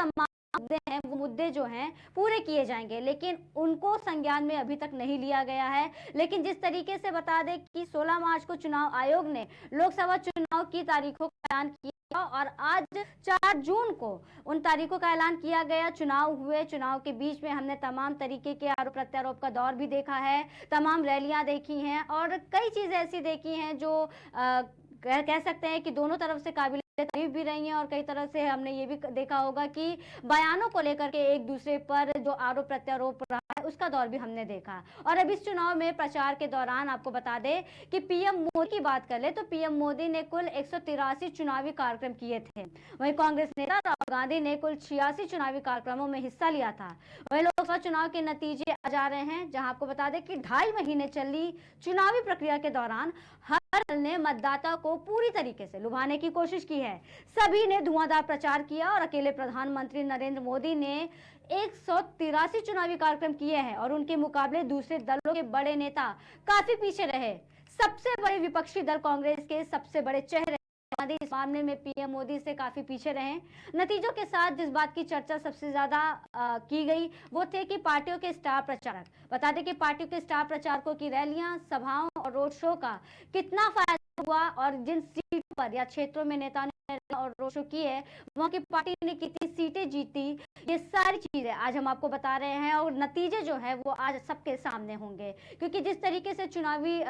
तमाम मुद्दे हैं, वो मुद्दे जो हैं पूरे किए जाएंगे, लेकिन उनको संज्ञान में अभी तक नहीं लिया गया है। लेकिन जिस तरीके से बता दें कि 16 मार्च को चुनाव आयोग ने लोकसभा चुनाव की तारीखों का ऐलान किया और आज 4 जून को उन तारीखों का ऐलान किया गया। चुनाव हुए, चुनाव के बीच में हमने तमाम तरीके के आरोप प्रत्यारोप का दौर भी देखा है, तमाम रैलियां देखी हैं और कई चीजें ऐसी देखी हैं जो कह सकते हैं कि दोनों तरफ से काबिल तारीफ भी रही हैं और कई तरह से हमने ये भी देखा होगा कि बयानों को लेकर के एक दूसरे पर जो आरोप प्रत्यारोप रहा है उसका दौर भी हमने देखा। और अब इस चुनाव में प्रचार के दौरान आपको बता दें कि पीएम मोदी की बात कर ले तो पीएम मोदी ने कुल 183 चुनावी कार्यक्रम किए थे। वहीं कांग्रेस नेता राहुल गांधी ने कुल 86 चुनावी कार्यक्रमों में हिस्सा लिया था। वहीं लोकसभा चुनाव के नतीजे आ जा रहे हैं, जहां आपको बता दें कि 2.5 महीने चली चुनावी प्रक्रिया के दौरान हर दल ने मतदाता को पूरी तरीके से लुभाने की कोशिश की है। सभी ने धुआंधार प्रचार किया और अकेले प्रधानमंत्री नरेंद्र मोदी ने 183 चुनावी कार्यक्रम किए हैं और उनके मुकाबले दूसरे दलों के बड़े नेता काफी पीछे रहे। सबसे बड़े विपक्षी दल कांग्रेस के सबसे बड़े चेहरे गांधी इस मामले में पीएम मोदी से काफी पीछे रहे। नतीजों के साथ जिस बात की चर्चा सबसे ज्यादा की गई वो थे कि पार्टियों के स्टार प्रचारक, बता दें कि पार्टियों के स्टार प्रचारकों की रैलियां, सभाओं और रोड शो का कितना फायदा हुआ और जिन सीटों पर या क्षेत्रों में नेताओं ने और रोड शो की है वहां की पार्टी ने कितनी सीटें जीती, ये सारी चीजें आज हम आपको बता रहे हैं और नतीजे जो है वो आज सबके सामने होंगे। क्योंकि जिस तरीके से चुनावी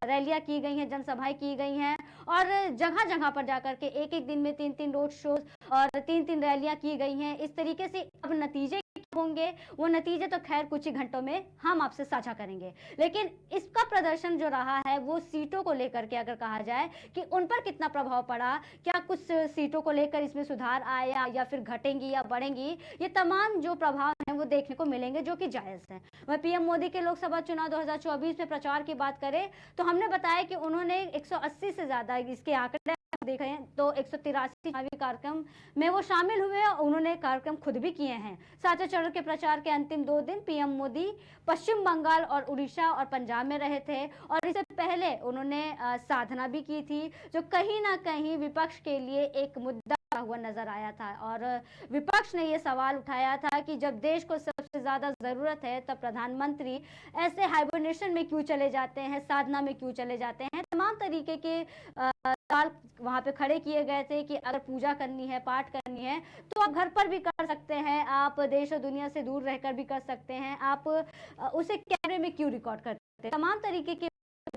रैलियां की गई हैं, जनसभाएं की गई हैं और जगह जगह पर जाकर के एक एक दिन में 3-3 रोड शो और 3-3 रैलियां की गई हैं, इस तरीके से अब नतीजे होंगे वो नतीजे तो खैर कुछ ही घंटों में हम आपसे साझा करेंगे। लेकिन इसका प्रदर्शन जो रहा है वो सीटों को लेकर के अगर कहा जाए कि उन पर कितना प्रभाव पड़ा, क्या कुछ सीटों को लेकर इसमें सुधार आया या फिर घटेंगी या बढ़ेंगी, ये तमाम जो प्रभाव हैं वो देखने को मिलेंगे जो कि जायज है। वह पीएम मोदी के लोकसभा चुनाव 2024 में प्रचार की बात करें तो हमने बताया कि उन्होंने 180 से ज्यादा इसके आंकड़े देखे हैं तो 183 चुनावी कार्यक्रम में वो शामिल हुए और उन्होंने कार्यक्रम खुद भी किए हैं। सातवें चरण के प्रचार के अंतिम 2 दिन पीएम मोदी पश्चिम बंगाल और उड़ीसा और पंजाब में रहे थे और इससे पहले उन्होंने साधना भी की थी जो कहीं ना कहीं विपक्ष के लिए एक मुद्दा हुआ नजर आया था। और विपक्ष ने ये सवाल उठाया था कि जब देश को सबसे ज्यादा जरूरत है तब प्रधानमंत्री ऐसे हाइबरनेशन में क्यों चले जाते हैं, साधना में क्यों चले जाते हैं। तमाम तरीके के सवाल वहां पे खड़े किए गए थे कि अगर पूजा करनी है, पाठ करनी है तो आप घर पर भी कर सकते हैं, आप देश और दुनिया से दूर रहकर भी कर सकते हैं, आप उसे कैमरे में क्यों रिकॉर्ड करते हैं। तमाम तरीके की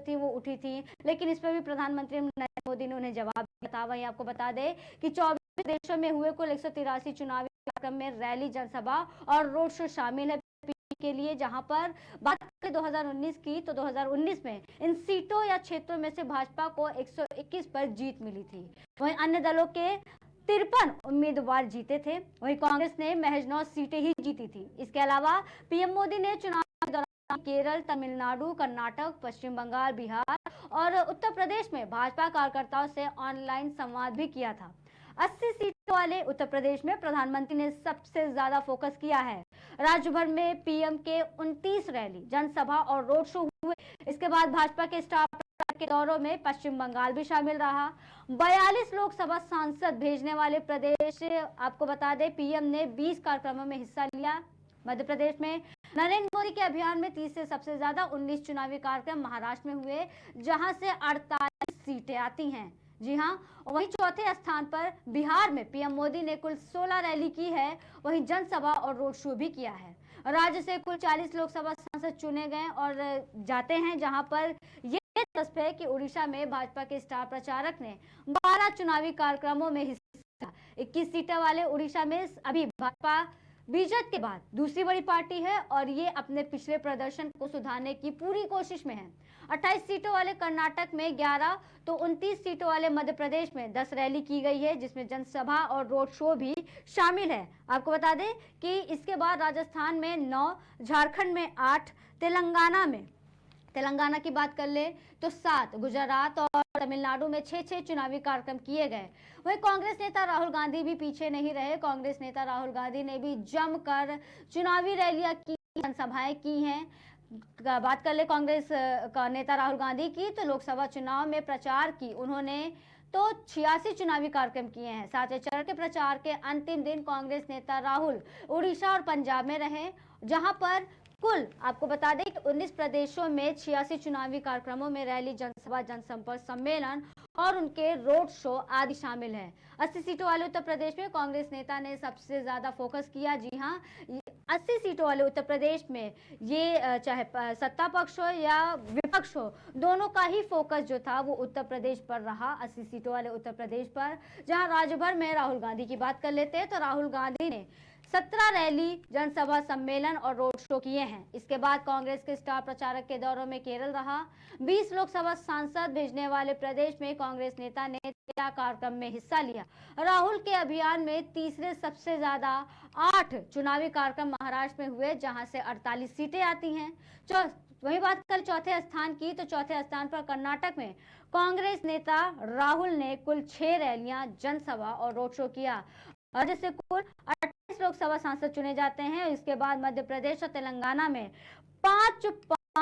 थी वो उठी थी, लेकिन इस पर भी प्रधानमंत्री नरेंद्र मोदी ने उन्हें जवाब दिया। वहीं आपको बता दें कि 24 देशों में हुए कुल 183 चुनावी कार्यक्रम में रैली, जनसभा और रोड शो शामिल है के लिए। जहां पर बात करें 2019 की तो 2019 में इन सीटों या क्षेत्रों में से भाजपा को 121 पर जीत मिली थी। वहीं अन्य दलों के 53 उम्मीदवार जीते थे। वहीं कांग्रेस ने महज 9 सीटें ही जीती थी। इसके अलावा पीएम मोदी ने चुनाव के दौरान केरल, तमिलनाडु, कर्नाटक, पश्चिम बंगाल, बिहार और उत्तर प्रदेश में भाजपा कार्यकर्ताओं से ऑनलाइन संवाद भी किया था। 80 सीटों वाले उत्तर प्रदेश में प्रधानमंत्री ने सबसे ज्यादा फोकस किया है। राज्य भर में पीएम के 29 रैली, जनसभा और रोड शो हुए। इसके बाद भाजपा के स्टार के दौरों में पश्चिम बंगाल भी शामिल रहा। 42 लोकसभा सांसद भेजने वाले प्रदेश, आपको बता दें पीएम ने 20 कार्यक्रमों में हिस्सा लिया। मध्य प्रदेश में नरेंद्र मोदी के अभियान में 30 से सबसे ज्यादा 19 चुनावी कार्यक्रम महाराष्ट्र में हुए, जहां से 48 सीटें आती हैं। जी हाँ, वहीं चौथे स्थान पर बिहार में पीएम मोदी ने कुल 16 रैली की है, वहीं जनसभा और रोड शो भी किया है। राज्य से कुल 40 लोकसभा सांसद चुने गए और जाते हैं, जहां पर ये दिलचस्प है कि उड़ीसा में भाजपा के स्टार प्रचारक ने 12 चुनावी कार्यक्रमों में हिस्सा। 21 सीटें वाले उड़ीसा में अभी भाजपा बीजेपी के बाद दूसरी बड़ी पार्टी है और ये अपने पिछले प्रदर्शन को सुधारने की पूरी कोशिश में है। 28 सीटों वाले कर्नाटक में 11 तो 29 सीटों वाले मध्य प्रदेश में 10 रैली की गई है, जिसमें जनसभा और रोड शो भी शामिल है। आपको बता दें कि इसके बाद राजस्थान में 9, झारखंड में 8, तेलंगाना की बात कर ले तो 7, गुजरात और तमिलनाडु में 6-6 चुनावी कार्यक्रम किए गए। वहीं कांग्रेस नेता राहुल गांधी भी पीछे नहीं रहे। कांग्रेस नेता राहुल गांधी ने भी जमकर चुनावी रैलियां की, जनसभाएं की हैं। बात कर ले कांग्रेस का नेता राहुल गांधी की तो लोकसभा चुनाव में प्रचार की उन्होंने तो 86 चुनावी कार्यक्रम किए हैं। सातवें चरण के प्रचार के अंतिम दिन कांग्रेस नेता राहुल उड़ीसा और पंजाब में रहे, जहां पर कुल आपको बता दें कि 19 प्रदेशों में 86 चुनावी कार्यक्रमों में रैली, जनसभा, जनसंपर्क सम्मेलन और उनके रोड शो आदि शामिल है। 80 सीटों वाले उत्तर प्रदेश में कांग्रेस नेता ने सबसे ज्यादा फोकस किया। जी हाँ, 80 सीटों वाले उत्तर प्रदेश में ये चाहे सत्ता पक्ष हो या विपक्ष हो, दोनों का ही फोकस जो था वो उत्तर प्रदेश पर रहा, 80 सीटों वाले उत्तर प्रदेश पर। जहां राज्य भर में राहुल गांधी की बात कर लेते हैं तो राहुल गांधी ने 17 रैली, जनसभा, सम्मेलन और रोड शो किए हैं। इसके बाद कांग्रेस के स्टार प्रचारक के दौरों में केरल रहा। 20 लोकसभा सांसद भेजने वाले प्रदेश में कांग्रेस नेता ने 13 कार्यक्रम में हिस्सा लिया। राहुल के अभियान में तीसरे सबसे ज्यादा 8 चुनावी कार्यक्रम महाराष्ट्र में हुए, जहां से 48 सीटें आती हैं। वही बात कल चौथे स्थान की, तो चौथे स्थान पर कर्नाटक में कांग्रेस नेता राहुल ने कुल 6 रैलियां, जनसभा और रोड शो किया, और जिससे कुल 28 लोकसभा सांसद चुने जाते हैं। इसके बाद मध्य प्रदेश और तेलंगाना में 5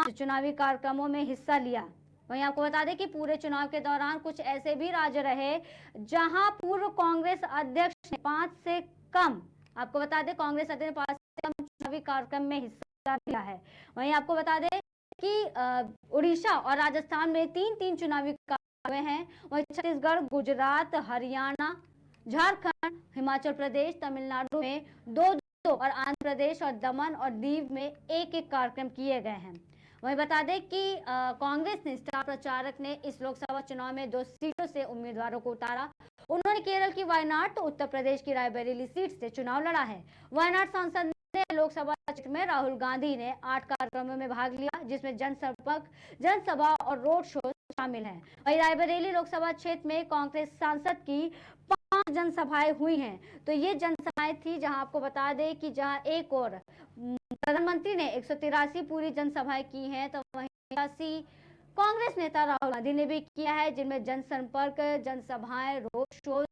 चुनावी कार्यक्रमों में हिस्सा लिया। वहीं आपको बता दें कि पूरे चुनाव के दौरान कुछ ऐसे भी राज्य रहे जहां पूर्व कांग्रेस अध्यक्ष ने 5 से कम, आपको बता दें कांग्रेस अध्यक्ष ने 5 से कम चुनावी कार्यक्रम में हिस्सा लिया है। वहीं आपको बता दें कि उड़ीसा और राजस्थान में 3-3 चुनावी कार्यक्रम हैं। वहीं छत्तीसगढ़, गुजरात, हरियाणा, झारखंड, हिमाचल प्रदेश, तमिलनाडु में 2-2 और आंध्र प्रदेश और दमन और दीव में 1-1 कार्यक्रम किए गए हैं। वहीं बता दें कि कांग्रेस ने स्टार प्रचारक ने इस लोकसभा चुनाव में 2 सीटों से उम्मीदवारों को उतारा। उन्होंने केरल की वायनाड तो उत्तर प्रदेश की रायबरेली सीट से चुनाव लड़ा है। वायनाड सांसद लोकसभा क्षेत्र में राहुल गांधी ने 8 कार्यक्रमों में भाग लिया, जिसमें जनसंपर्क, जनसभा और रोड शो शामिल हैं। वहीं रायबरेली लोकसभा क्षेत्र में कांग्रेस सांसद की 5 जनसभाएं हुई हैं। तो ये जनसभाएं थी, जहां आपको बता दें कि जहां एक और प्रधानमंत्री ने 183 पूरी जनसभाएं की हैं, तो वहीं 83 कांग्रेस नेता राहुल गांधी ने भी किया है, जिनमें जनसंपर्क, जनसभाएं, रोड शो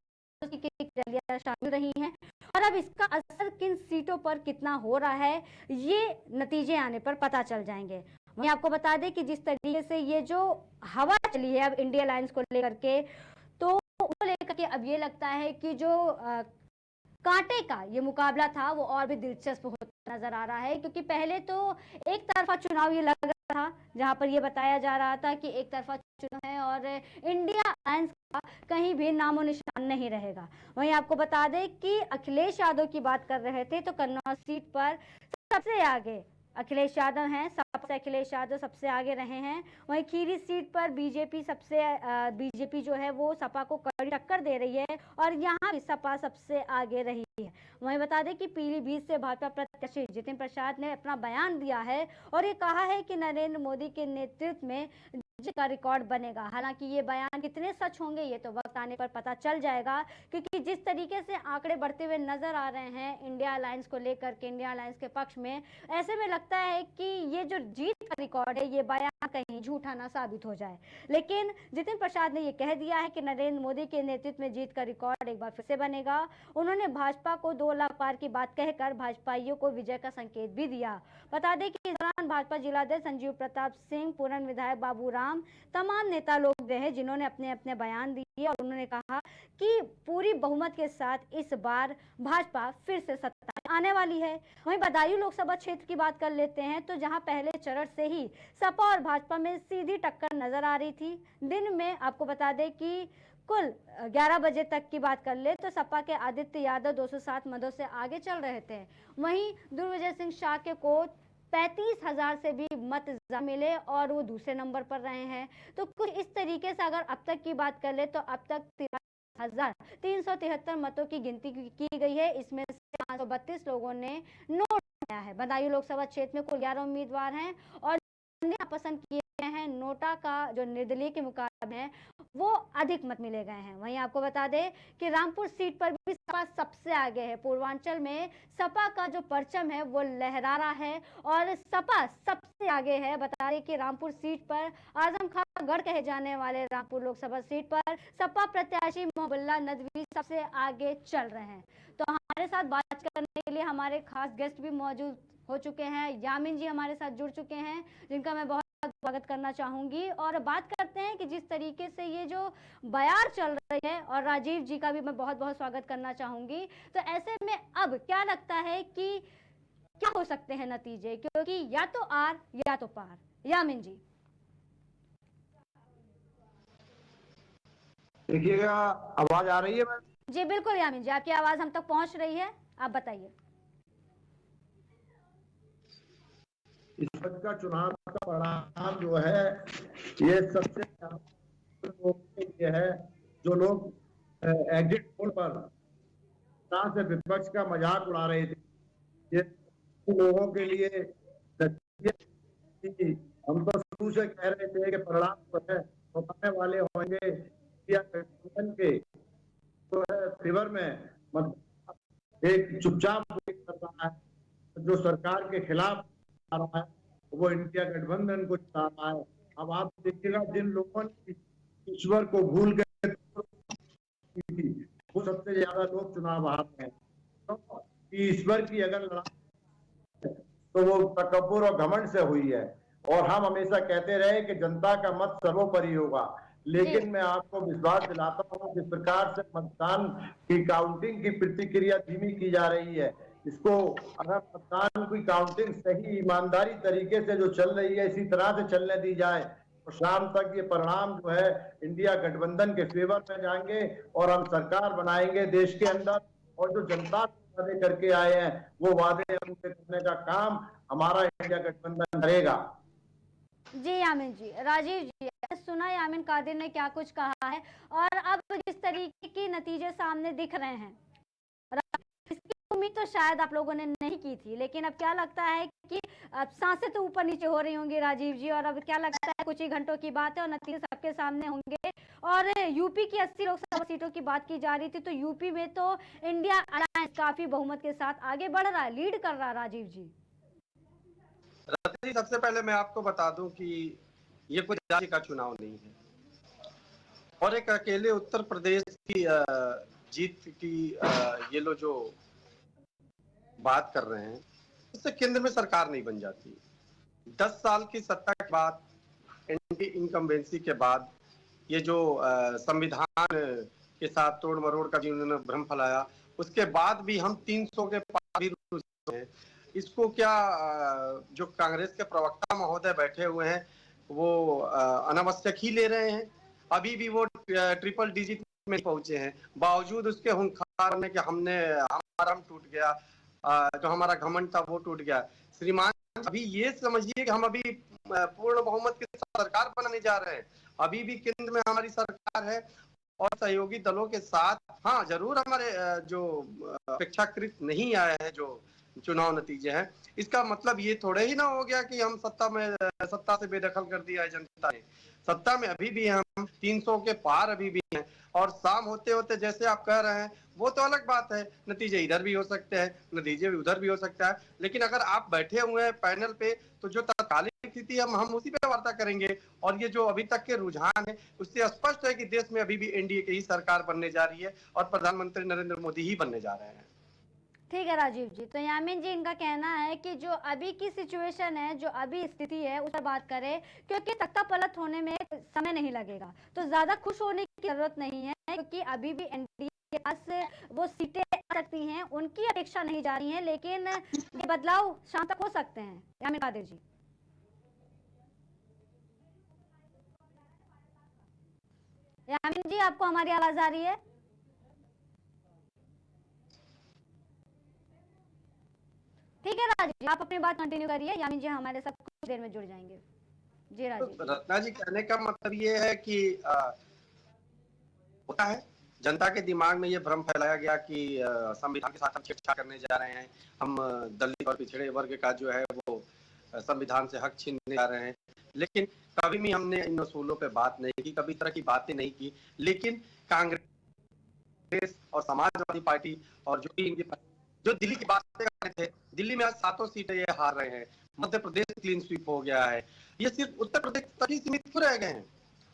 की रैलियां शामिल रही हैं। और अब इसका असर किन सीटों पर कितना हो रहा है, ये नतीजे आने पर पता चल जाएंगे। वहीं आपको बता दें कि जिस तरीके से ये जो हवा चली है अब इंडिया अलायंस को लेकर के, तो उसको लेकर के अब ये लगता है कि जो कांटे का ये मुकाबला था वो और भी दिलचस्प होता नजर आ रहा है, क्योंकि पहले तो एक तरफा चुनाव ये लग रहा था, जहां पर ये बताया जा रहा था कि एक तरफा चुनाव है और इंडिया अलायंस का कहीं भी नामो निशान नहीं रहेगा। वहीं आपको बता दें कि अखिलेश यादव की बात कर रहे थे, तो कन्नौज सीट पर सबसे आगे अखिलेश यादव हैं। सबसे अखिलेश यादव सबसे आगे रहे हैं। वहीं खीरी सीट पर बीजेपी जो है वो सपा को कड़ी टक्कर दे रही है, और यहाँ भी सपा सबसे आगे रही है। वहीं बता दें कि पीलीभीत से भाजपा प्रत्याशी जितिन प्रसाद ने अपना बयान दिया है और ये कहा है कि नरेंद्र मोदी के नेतृत्व में का रिकॉर्ड बनेगा। हालांकि ये बयान कितने सच होंगे ये तो वक्त आने पर पता चल जाएगा, क्योंकि जिस तरीके से आंकड़े बढ़ते हुए नजर आ रहे हैं इंडिया अलायंस को लेकर के, इंडिया अलायंस के पक्ष में, ऐसे में लगता है कि ये जो जीत का रिकॉर्ड है ये बयान कहीं झूठा ना साबित हो जाए। लेकिन जितिन प्रसाद ने ये कह दिया है कि नरेंद्र मोदी के नेतृत्व में जीत का रिकॉर्ड एक बार फिर से बनेगा। उन्होंने भाजपा को 2 लाख पार की बात कहकर भाजपाइयों को विजय का संकेत भी दिया। बता दें कि इस दौरान भाजपा जिलाध्यक्ष संजीव प्रताप सिंह, पूर्व विधायक बाबू राम, तमाम नेता लोग रहे जिन्होंने अपने अपने बयान दिए, और उन्होंने कहा कि पूरी बहुमत के साथ इस बार भाजपा फिर से सत्ता में आने वाली है। वहीं बदायूं लोकसभा क्षेत्र की बात कर लेते हैं, तो जहां पहले चरण से ही सपा और भाजपा में सीधी टक्कर नजर आ रही थी। दिन में आपको बता दें कि कुल 11 बजे तक की बात कर ले तो सपा के आदित्य यादव 207 मतों से आगे चल रहे थे। वहीं दुर्विजय सिंह शाक्य को 35,000 से भी मत मिले और वो दूसरे नंबर पर रहे हैं। तो कुछ इस तरीके से अगर अब तक की बात कर ले तो अब तक 1373 मतों की गिनती की गई है। इसमें से 532 लोगों ने नोट किया है। बदायूं लोकसभा क्षेत्र में कुल 11 उम्मीदवार हैं और पसंद किए गए हैं। नोटा का जो निर्दलीय के मुकाबले है वो अधिक मत मिले गए हैं। वहीं आपको बता दें कि रामपुर सीट पर भी सपा सबसे आगे है। पूर्वांचल में सपा का जो परचम है वो लहरा रहा है और सपा सबसे आगे है। बता दें कि रामपुर सीट पर आजम खां गढ़ कहे जाने वाले रामपुर लोकसभा सीट पर सपा प्रत्याशी मोहब्बुल्लाह नदवी सबसे आगे चल रहे हैं। तो हमारे साथ बात करने के लिए हमारे खास गेस्ट भी मौजूद हो चुके हैं। यामिन जी हमारे साथ जुड़ चुके हैं, जिनका मैं बहुत स्वागत करना चाहूंगी। और बात करते सकते हैं कि जिस तरीके से ये जो बयार चल रही है, और राजीव जी का भी मैं बहुत बहुत स्वागत करना चाहूंगी, तो ऐसे में अब क्या लगता है कि क्या हो सकते हैं नतीजे, क्योंकि या तो आर या तो पार। यामिन जी। देखिएगा, आवाज आ रही है मैम? जी बिल्कुल यामिन जी, आपकी आवाज हम तक पहुंच रही है, आप बताइए। इस वक्त का चुनाव का परिणाम जो है, ये सबसे लोगों के लिए है जो लोग एग्जिट पोल पर से विपक्ष का मजाक उड़ा रहे थे। ये लोगों के लिए कि हम तो शुरू से कह रहे थे कि परिणाम जो है वो आने वाले होंगे या गठबंधन के जो है फेवर में, मतलब एक चुपचाप कर रहा है, जो सरकार के खिलाफ आ रहा है वो इंडिया गठबंधन को चला रहा है। अब आप देखिएगा, जिन लोगों ने ईश्वर को भूल गए वो सबसे ज्यादा लोग चुनाव हार रहे हैं। तो ईश्वर की अगर लड़ाई तो वो तकब्बुर और घमंड से हुई है, और हम हमेशा कहते रहे कि जनता का मत सर्वोपरि होगा। लेकिन मैं आपको विश्वास दिलाता हूं, जिस प्रकार से मतदान की काउंटिंग की प्रतिक्रिया धीमी की जा रही है, इसको अगर मतदान की काउंटिंग सही ईमानदारी तरीके से जो चल रही है इसी तरह से चलने दी जाए तो शाम तक ये परिणाम जो है इंडिया गठबंधन के फेवर में जाएंगे और हम सरकार बनाएंगे देश के अंदर। और जो जनता वादे करके आए हैं वो वादे पूरे करने का काम हमारा इंडिया गठबंधन करेगा। जी यामिन जी। राजीव जी, सुना यामिन कादिर ने क्या कुछ कहा है, और अब जिस तरीके के नतीजे सामने दिख रहे हैं, इसकी उम्मीद तो शायद आप लोगों ने नहीं की थी, लेकिन अब क्या लगता है कि अब सांसें तो ऊपर नीचे हो रही होंगी राजीव जी, और अब क्या लगता है कुछ ही घंटों की बात है और नतीजे सबके सामने होंगे। और यूपी की 80 लोकसभा सीटों की बात की जा रही थी, तो यूपी में तो इंडिया अलायंस काफी बहुमत के साथ आगे बढ़ रहा है, लीड कर रहा है राजीव जी। रत्ना जी, सबसे पहले मैं आपको बता दूं कि ये कोई राज्य का चुनाव नहीं है और एक अकेले उत्तर प्रदेश की जीत की ये लोग जो बात कर रहे हैं इससे केंद्र में सरकार नहीं बन जाती। 10 साल की सत्ता के बाद, एंटी इनकम्बेंसी के बाद, ये जो संविधान के साथ तोड़ मरोड़ का जिन्होंने भ्रम फैलाया, उसके बाद भी हम 300 के पार भी हैं। इसको क्या जो कांग्रेस के प्रवक्ता महोदय बैठे हुए हैं वो अनावश्यक ही ले रहे हैं। अभी भी वो ट्रिपल डिजिट में पहुंचे हैं, बावजूद उसके हुंकार में कि हमारा हम टूट गया, जो हमारा घमंड था वो टूट गया। श्रीमान, अभी ये समझिए कि हम अभी पूर्ण बहुमत के साथ सरकार बनाने जा रहे हैं। अभी भी केंद्र में हमारी सरकार है और सहयोगी दलों के साथ। हाँ, जरूर हमारे जो अपेक्षाकृत नहीं आए हैं जो चुनाव नतीजे हैं, इसका मतलब ये थोड़े ही ना हो गया कि हम सत्ता से बेदखल कर दिया है जनता ने। सत्ता में अभी भी हम 300 के पार अभी भी हैं, और शाम होते होते जैसे आप कह रहे हैं वो तो अलग बात है, नतीजे इधर भी हो सकते हैं, नतीजे भी उधर भी हो सकता है। लेकिन अगर आप बैठे हुए हैं पैनल पे तो जो तत्कालीन स्थिति हम उसी पे वार्ता करेंगे। और ये जो अभी तक के रुझान है उससे स्पष्ट है कि देश में अभी भी एनडीए की ही सरकार बनने जा रही है और प्रधानमंत्री नरेंद्र मोदी ही बनने जा रहे हैं। ठीक है राजीव जी, तो यामिन जी इनका कहना है कि जो अभी की सिचुएशन है, जो अभी स्थिति है उस पर बात करें, क्योंकि तख्ता पलट होने में समय नहीं लगेगा, तो ज्यादा खुश होने की जरूरत नहीं है, क्योंकि अभी भी एनडीए के पास वो सीटें आ सकती हैं, उनकी अपेक्षा नहीं जा रही है, लेकिन ये बदलाव शाम तक हो सकते हैं। यामिन कादिर जी। यामिन जी, आपको हमारी आवाज आ रही है? ठीक है राजीव जी, आप अपनी बात कंटिन्यू करिए, यामिन जी हमारे साथ कुछ देर में जुड़ जाएंगे। जी राजीव। तो रत्ना जी, कहने का मतलब ये है कि होता है जनता के दिमाग में ये भ्रम फैलाया गया कि संविधान के साथ हम छेड़छाड़ करने जा रहे हैं, हम दलित और पिछड़े वर्ग का जो है वो संविधान से हक छीनने जा रहे हैं। लेकिन कभी भी हमने इन असूलों पे बात नहीं की, कभी तरह की बातें नहीं की। लेकिन कांग्रेस और समाजवादी पार्टी और जो दिल्ली की बातें कर रहे थे, दिल्ली में आज 7 सीटें ये हार रहे हैं, मध्य प्रदेश क्लीन स्वीप हो गया है, ये सिर्फ उत्तर प्रदेश तक ही सीमित क्यों रह गए हैं?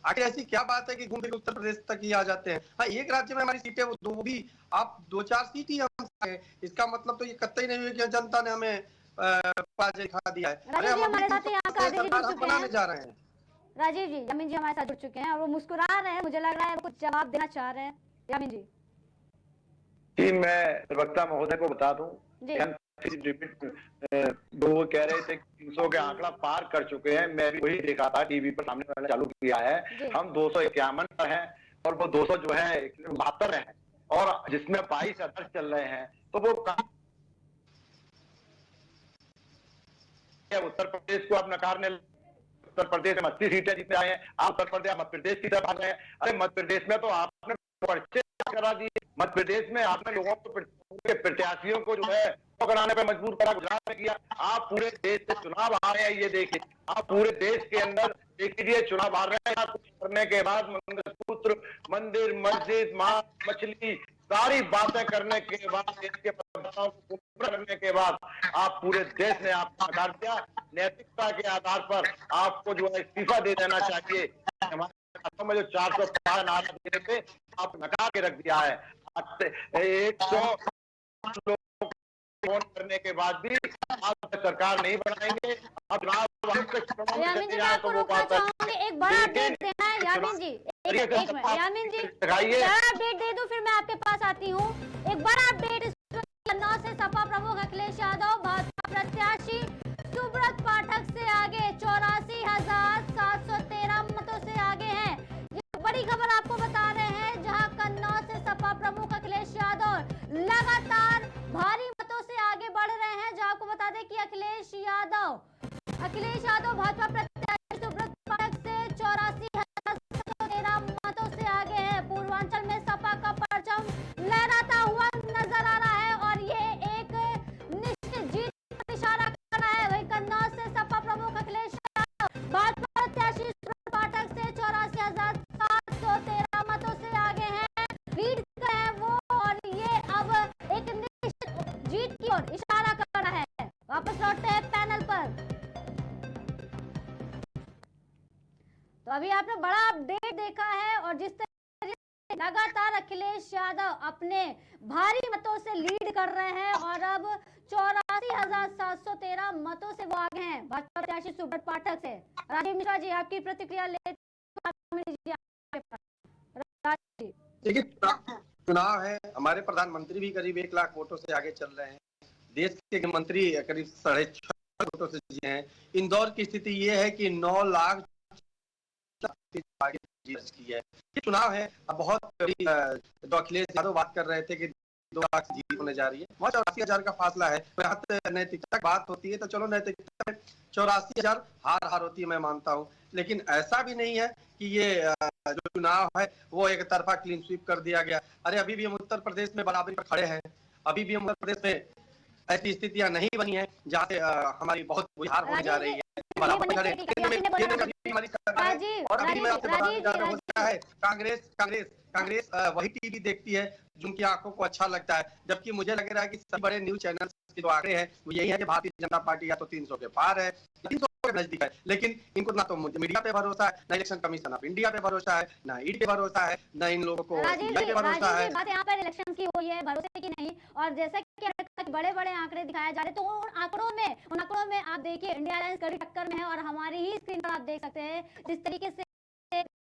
आखिर ऐसी क्या बात है कि घूम फिर उत्तर प्रदेश तक ही आ जाते हैं? हाँ, एक राज्य में हमारी सीटें वो भी आप 2-4 सीट ही हम है, इसका मतलब तो ये कतई नहीं है कि जनता ने हमें पराजय खा दिया है। अरे राजीव जी हम अभी हमारे साथ यहाँ कादिर जी जुड़ सरकार हम चुके बनाने हैं। जा रहे हैं। राजीव जी, यामीन जी हमारे साथ जुड़ चुके हैं और वो मुस्कुरा रहे हैं, मुझे लग रहा है वो कुछ जवाब देना चाह रहे हैं। यामीन जी। जी, मैं प्रवक्ता महोदय को बता दूं, जी वो कह रहे थे 300 के आंकड़ा पार कर चुके हैं। मैं भी वही देखा था टीवी पर, सामने वाला चालू किया है। जी हम 251 पर हैं और वो 200 जो है 72 है, और जिसमें 22 अदर्स चल रहे हैं। तो वो उत्तर प्रदेश को अब नकारने, उत्तर प्रदेश में 80 सीटें जीतने आए हैं। आप उत्तर प्रदेश मध्य प्रदेश की तरफ आ रहे हैं। अरे मध्य प्रदेश में तो आपने पर्चे करा दिए। मध्य प्रदेश में आपने लोगों को, प्रत्याशियों को जो है कराने पर मजबूर करा। गुजरात में किया। आप पूरे देश से चुनाव आ रहे हैं, ये देखिए। आप पूरे देश के अंदर देखिए चुनाव आ रहे हैं। कुछ करने के बाद मंगलसूत्र, मंदिर, मस्जिद, मां, मछली, सारी बातें करने के बाद, देश के प्रधानों को करने के बाद आप पूरे देश ने आपको नकार दिया। नैतिकता के आधार पर आपको जो है इस्तीफा दे देना चाहिए। हमारे में जो 400 नारा दे रहे थे, आप नकार के रख दिया है। 100 लोग फोन करने के बाद भी आप सरकार नहीं बनाएंगे। अब यामीन जी, मैं आपको रोकना चाहूंगी, एक बड़ा अपडेट देना है। यामीन जी एक मिनट, यामीन जी एक बड़ा अपडेट दे दूं, फिर मैं आपके पास आती हूँ। एक बड़ा अपडेट कन्नौज से सपा प्रमुख अखिलेश यादव भाजपा प्रत्याशी सुब्रत पाठक से आगे 84,713 मतों से आगे हैं। ये बड़ी खबर आपको बता रहे हैं, जहां कन्नौज से सपा प्रमुख अखिलेश यादव लगातार भारी मतों से आगे बढ़ रहे हैं। जहां आपको बता दें कि अखिलेश यादव भाजपा प्रत्याशी सुब्रत पाठक से 84,713 मतों से आगे हैं। पूर्वांचल में सपा का परचम लहराता हुआ नजर आ रहा है और ये एक निश्चित जीत पर इशारा कर रहा है। वही कन्नौज से सपा प्रमुख अखिलेश यादव भाजपा प्रत्याशी सुब्रत पाठक से 84,713 मतों से आगे हैं, लीड कर है वो, और ये अब एक निश्चित जीत की ओर इशारा कर रहा है। वापस लौटते हैं पैनल पर। तो अभी आपने बड़ा अपडेट देखा है और जिस तरीके से लगातार अखिलेश यादव अपने भारी मतों से लीड कर रहे हैं और अब 84,713 मतों से वो आगे हैं भाजपा प्रत्याशी सुब्रत पाठक से। राजीव मिश्रा जी, आपकी प्रतिक्रिया देखिए, चुनाव है, हमारे प्रधानमंत्री भी करीब 1 लाख वोटों से आगे चल रहे हैं। देश के मंत्री करीब 6.5 वोटों से जीते हैं। इंदौर की स्थिति ये है कि 9 लाख आगे जीत की है। ये चुनाव है। अब बहुत जो अखिलेश यादव बात कर रहे थे कि 2 लाख जीत होने जा रही है, वहाँ 84,000 का फासला है। नैतिकता की बात होती है तो चलो, नैतिकता 84,000 हार होती है, मैं मानता हूँ। लेकिन ऐसा भी नहीं है कि ये जो चुनाव है वो एक तरफा क्लीन स्वीप कर दिया गया। अरे अभी भी हम उत्तर प्रदेश में बराबरी पर खड़े हैं। अभी भी हम उत्तर प्रदेश में ऐसी स्थितियां नहीं बनी है जहाँ से हमारी बहुत बुरी हार होने जा रही है। और अभी मैं आपसे बताने जा रहा हूँ, कांग्रेस वही टीवी देखती है जिनकी आंखों को अच्छा लगता है, जबकि मुझे लग रहा है कि सभी बड़े न्यूज चैनल के जो आंकड़े हैं वो यही है कि भारतीय जनता पार्टी या तो 300 के पार है, 300 के नजदीक है। लेकिन इनको ना तो मीडिया पे भरोसा है, ना इलेक्शन कमीशन ऑफ इंडिया पे भरोसा है, ना ईडी पे भरोसा है, ना इन लोगों को पे भरोसा है। बात यहाँ पर इलेक्शन की हुई है, भरोसे की नहीं। और जैसा कि बड़े बड़े आंकड़े दिखाए जा रहे, तो उन आंकड़ों में आप देखिए इंडिया अलायंस कड़ी टक्कर में है। और हमारी ही स्क्रीन पर आप देख सकते हैं जिस तरीके से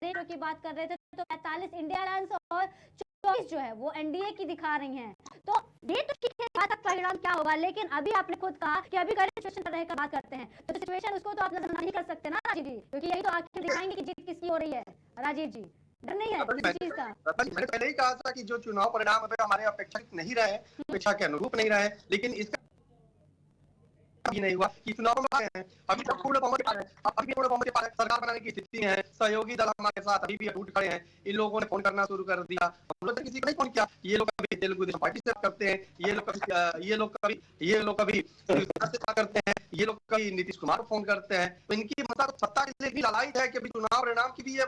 की बात कर रहे थे, तो 45 इंडिया अलायंस और 24 जो है वो एनडीए की दिखा रही हैं। तो ये तो ठीक है, बात का परिणाम क्या होगा। लेकिन अभी आपने खुद कहा कि अभी करंट सिचुएशन पर रहकर बात करते हैं, तो सिचुएशन उसको तो आप नजर नहीं कर सकते ना राजीव जी, क्योंकि यही तो आखिर दिखाएंगे कि जीत किसकी हो रही है। राजीव जी, डर नहीं है इस चीज का? मैंने पहले ही कहा था कि जो चुनाव परिणाम हमारे अपेक्षित नहीं रहे, अपेक्षा के अनुरूप नहीं रहे, लेकिन इसका अभी नहीं हुआ कि चुनाव में आए हैं। अभी तक पूर्ण बहुमत के पार है, अभी भी पूर्ण बहुमत के पार है, सरकार बनाने की स्थिति है। सहयोगी दल हमारे साथ अभी भी अटूट खड़े हैं। इन लोगों ने फोन करना शुरू कर दिया, हम लोग किसी को नहीं फोन किया। ये लोग कभी तेलुगु देशम पार्टी से करते हैं, ये लोग कभी करते हैं, ये लोग कभी नीतीश कुमार को फोन करते हैं। तो इनकी मतलब सत्ता इतनी लालायित है कि अभी चुनाव परिणाम की भी ये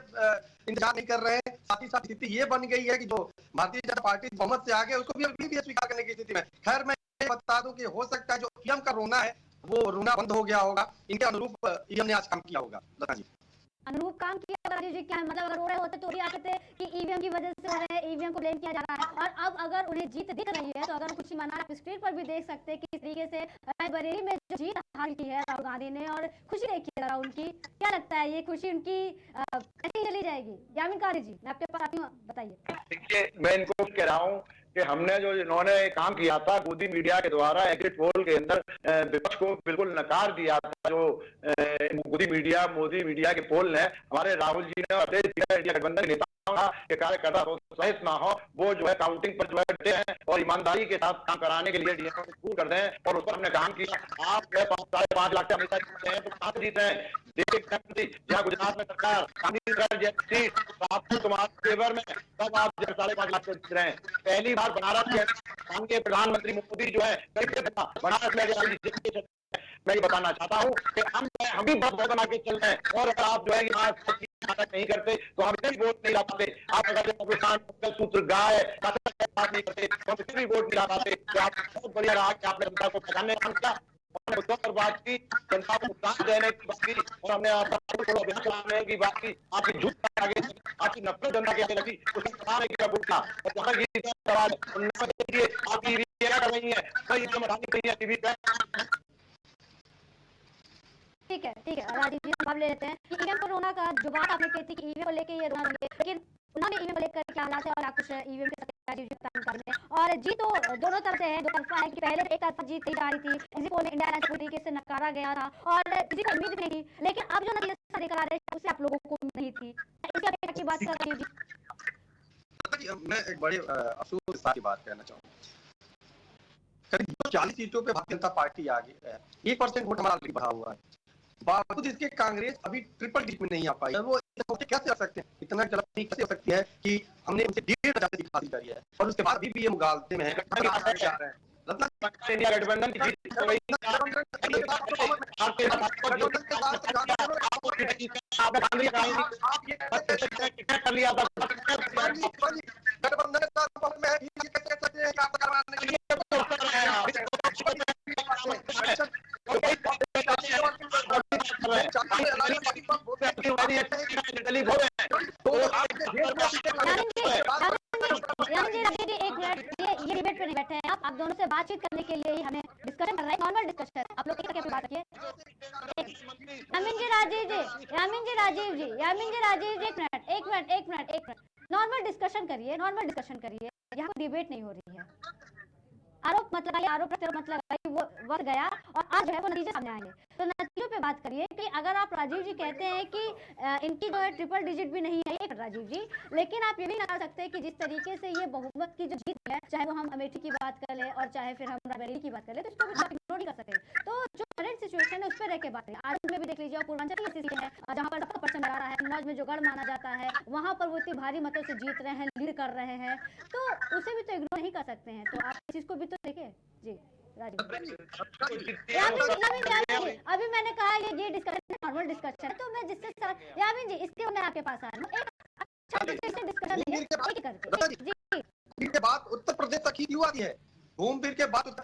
इंतजार नहीं कर रहे हैं। साथ ही साथ स्थिति ये बन गई है कि जो भारतीय जनता पार्टी बहुमत से आगे, उसको भी अभी भी स्वीकार करने की स्थिति में। खैर, मैं बता दूं कि हो सकता है जो ईएम का रोना है वो रोना बंद हो गया होगा, इनके अनुरूप ईएम ने आज काम किया होगा। अनुरूप काम किया राजीव जी क्या है, मतलब अगर रो रहे होते तो भी आते थे कि ईवीएम की वजह से हो रहे हैं, ईवीएम को ब्लेम किया जा रहा है। और अब अगर उन्हें जीत दिख रही है तो अगर खुशी मना, आप स्क्रीन पर भी देख सकते हैं कि किस तरीके से रायबरेली में जो जीत हासिल की है राहुल गांधी ने, और खुशी देखिए जरा उनकी, क्या लगता है ये खुशी उनकी कैसे चली जाएगी? यामीन कादरी जी, मैं आपके पास आती हूँ, बताइए। देखिए, मैं इनको कह रहा हूँ कि हमने जो इन्होंने काम किया था मोदी मीडिया के द्वारा एग्जिट पोल के अंदर विपक्ष को बिल्कुल नकार दिया था, जो मोदी मीडिया के पोल ने हमारे राहुल जी ने और इंडिया गठबंधन के नेताओं के कार्यकर्ता प्रोत्साहित ना हो, वो जो है काउंटिंग पर जो है डटे हैं और ईमानदारी के साथ काम कराने के लिए डीएम को कर दें, और उस पर हमने काम किया। आप जो है 5.5 लाख से हमेशा जीते हैं तो कहां से जीते हैं? देखिए, जहाँ गुजरात में सरकार सीट आपको तुम्हारे फेवर में, तब आप 5.5 लाख से जीत रहे हैं। पहली बार बनारस के प्रधानमंत्री मोदी जो है बनारस में, मैं ये बताना चाहता हूँ कि हम भी बहुत बना के चल रहे हैं, और अगर आप जो है नाटक नहीं करते तो हम इसे भी वोट नहीं ला पाते। आप अगर सूत्र गाय बात नहीं करते तो हम इसे भी वोट नहीं ला पाते। तो आप बहुत बढ़िया रहा कि आपने जनता को पहचानने का काम किया, पर बात की, जनता को भुगतान देने की बात की, और हमने अभियान चलाने की बात की। आपकी झूठ आगे, आपकी नफरत जनता के आगे लगी, उसका कराने की वोट था। और जहां ये सवाल आपकी कर रही है, टीवी पे। ठीक है राजीव जी, जवाब ले लेते हैं कि ईवीएम को रोना का जो बात आपने कही थी कि ईवीएम को लेके ये रोना होंगे, लेकिन उन्होंने ईवीएम को लेकर क्या हालात है और क्या कुछ ईवीएम के साथ राजीव जी बताने में। और जीत तो दोनों तरफ से है, दो तरफा है कि पहले एक तरफा जीत जा रही थी, इसी पोल में इंडिया अलायंस पूरी तरीके से नकारा गया था और किसी को उम्मीद नहीं थी, लेकिन अब जो नतीजा लेकर आ रहे हैं उससे आप लोगों को नहीं थी। इसकी अपेक्षा की बात कर राजीव जी। मैं एक बड़े अफसोस के साथ बात कहना चाहूँगा, करीब 40 सीटों पे भारतीय जनता पार्टी आ गई है, 1% वोट हमारा बढ़ा हुआ है, बावजूद इसके कांग्रेस अभी ट्रिपल डिजिट में नहीं आ पाई है। वो कैसे आ सकते हैं, इतना जल्दी कैसे हो सकती है कि हमने उनसे 1.5 सीट हासिल करी है और उसके बाद भी ये मुगालते में है। इंडिया गठबंधन की जीत हो गई, कर लिया था ये डिबेट पे नहीं बैठे हैं आप दोनों से बातचीत करने के लिए ही हमें डिस्कशन कर रहे हैं, नॉर्मल डिस्कशन। आप लोग एक बात किए, यामीन जी राजीव जी, एक मिनट, नॉर्मल डिस्कशन करिए, यहाँ डिबेट नहीं हो रही है। आरोप मत लगाइए, वो वक्त गया और आज जो है वो नतीजे सामने आएंगे, तो नतीजों पे बात करिए कि अगर आप राजीव जी कहते हैं कि इनकी जो है ट्रिपल डिजिट भी नहीं है एक राजीव जी, लेकिन आप ये भी ना कर सकते हैं कि जिस तरीके से ये बहुमत की जो जीत है, चाहे वो हम अमेठी की बात कर ले और चाहे फिर हम रायबरेली की बात कर ले, तो इसको भी आप इग्नोर नहीं कर सकते। तो जो करंट सिचुएशन है उस पर रह के बात करें। आज में भी देख लीजिए, पूर्वांचल की स्थिति है जहाँ पर सबका परचम लहरा रहा है, कन्नौज में जो गढ़ माना जाता है वहाँ पर वो इतनी भारी मतों से जीत रहे हैं, लीड कर रहे हैं, तो उसे भी तो इग्नोर नहीं कर सकते हैं। तो आप इस चीज को भी तो देखें जी राजीव। अभी मैंने कहा ये डिस्कशन नॉर्मल डिस्कशन है, तो मैं जिससे यामीन जी इसके मैं आपके पास आया हूँ, एक अच्छा डिस्कशन के बाद उत्तर प्रदेश तक ही क्यों आती है? घूम फिर के बाद मैं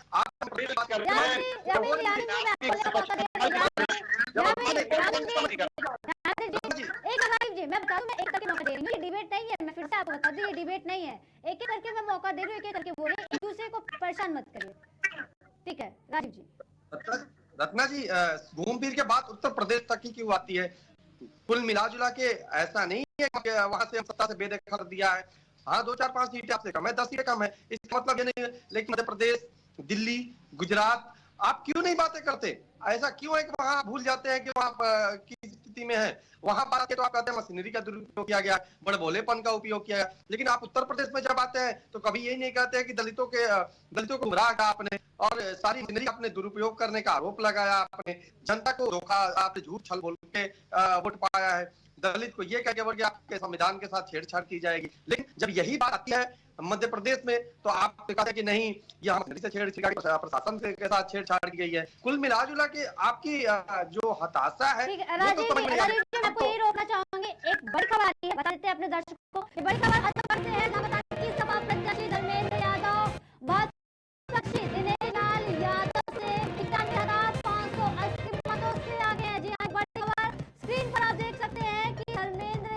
बता दूं, मैं एक करके मौका दे रही हूँ, ये डिबेट नहीं है, मैं फिर से आपको बता दूं ये डिबेट नहीं है, एक एक करके मैं मौका दे रही हूँ, एक एक करके बोलिए, एक दूसरे को परेशान मत करिए, ठीक है राजीव जी। रत्ना जी, घूम फिर के बाद उत्तर प्रदेश तक ही क्यों आती है? कुल मिला जुला के ऐसा नहीं है कि वहां से हम सत्ता से बेदखल कर दिया है। हाँ, 2-4-5 सीटें आपसे कम है, 10 सीटें कम है, इसका मतलब ये नहीं है। लेकिन मध्य प्रदेश, दिल्ली, गुजरात, आप क्यों नहीं बातें करते? ऐसा क्यों है कि वहां भूल जाते हैं कि वहां की स्थिति में है? वहां बात के तो आप कहते हैं मशीनरी का दुरुपयोग किया गया, बड़े भोलेपन का उपयोग किया गया, लेकिन आप उत्तर प्रदेश में जब आते हैं तो कभी यही नहीं कहते हैं कि दलितों को गुमराह किया आपने और सारी मशीनरी आपने दुरुपयोग करने का आरोप लगाया, आपने जनता को धोखा, आपने झूठ छल बोल के वोट पाया है, दलित को ये कह के आपके संविधान के साथ छेड़छाड़ की जाएगी। लेकिन जब यही बात आती है मध्य प्रदेश में तो आप कहते हैं कि नहीं, ये हम से छेड़छाड़, प्रशासन के साथ छेड़छाड़ की गई है। कुल मिला जुला के आपकी जो हताशा है, राजीव जी, मैं आपको ये रोकना चाहूंगी, एक बड़ी खबर आई है, बता देते हैं अपने दर्शकों को, ये बड़ी खबर आज पढ़ते हैं, ना बताते कि सपा प्रत्याशी धर्मेंद्र यादव बहुपक्षी दिनेश लाल यादव से 91,580 मतों से आगे हैं। जी हाँ, बड़ी खबर स्क्रीन पर आप देख सकते हैं कि धर्मेंद्र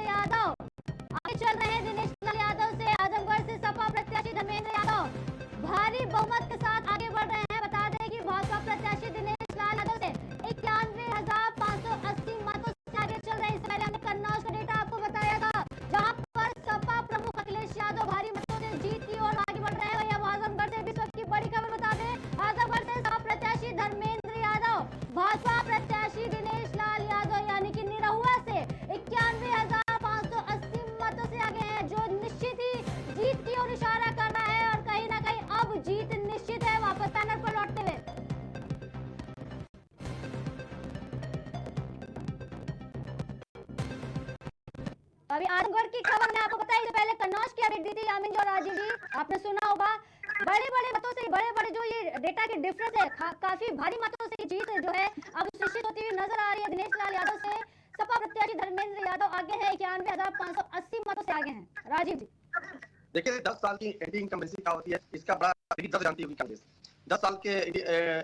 अभी आजमगढ़ की खबर मैंने आपको बताई, पहले कन्नौज की अपडेट दी थी यामिन जी और राजीव जी, आपने सुना होगा। बड़े बड़े मतों से, बड़े बड़े जो ये डेटा के डिफरेंस है, काफी भारी मतों से जीत जो है अब सुनिश्चित होती हुई नजर आ रही है। दिनेश लाल यादव से सपा प्रत्याशी धर्मेंद्र यादव आगे है, 91,580 मतों से आगे हैं। राजीव जी, देखिए 10 साल की एंटी इनकम्बेंसी क्या होती है, इसका बड़ा दर्द जानती होगी कांग्रेस। 10 साल के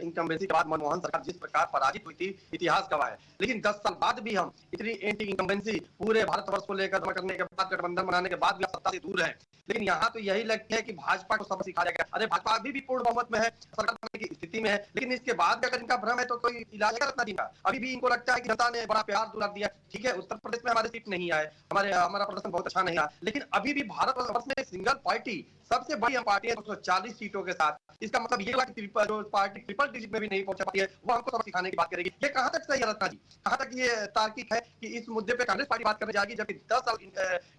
इनकम्बेंसी के बाद मनमोहन सरकार जिस प्रकार पराजित हुई थी, इतिहास गवाह है। लेकिन 10 साल बाद भी हम इतनी एंटी इनकम्बेंसी पूरे भारतवर्ष को लेकर जमा करने के बाद, गठबंधन बनाने के बाद भी सत्ता से दूर है। लेकिन यहाँ तो यही लगता है कि भाजपा को सबक सिखाया गया। अरे भाजपा अभी भी पूर्ण बहुमत में है, सरकार बनने की स्थिति में है, लेकिन इसके बाद भी अगर इनका भ्रम है तो कोई इलाज है रत्ना जी का। अभी भी इनको लगता है कि जनता ने बड़ा प्यार दुलार दिया। ठीक है, उत्तर प्रदेश में हमारे सीट नहीं आए, हमारा प्रदर्शन बहुत अच्छा नहीं रहा, लेकिन अभी भी भारतवर्ष में सिंगल पार्टी सबसे बड़ी पार्टी है 240 सीटों के साथ। इसका मतलब ये जो पार्टी ट्रिपल डिजिट में भी नहीं पहुंच पाती है, वो हमको सबक सिखाने की बात करेगी। ये कहां तक सही है रत्ना जी? कहां तक ये तार्किक है कि इस मुद्दे पे कांग्रेस पार्टी बात करने जाएगी, जबकि 10 साल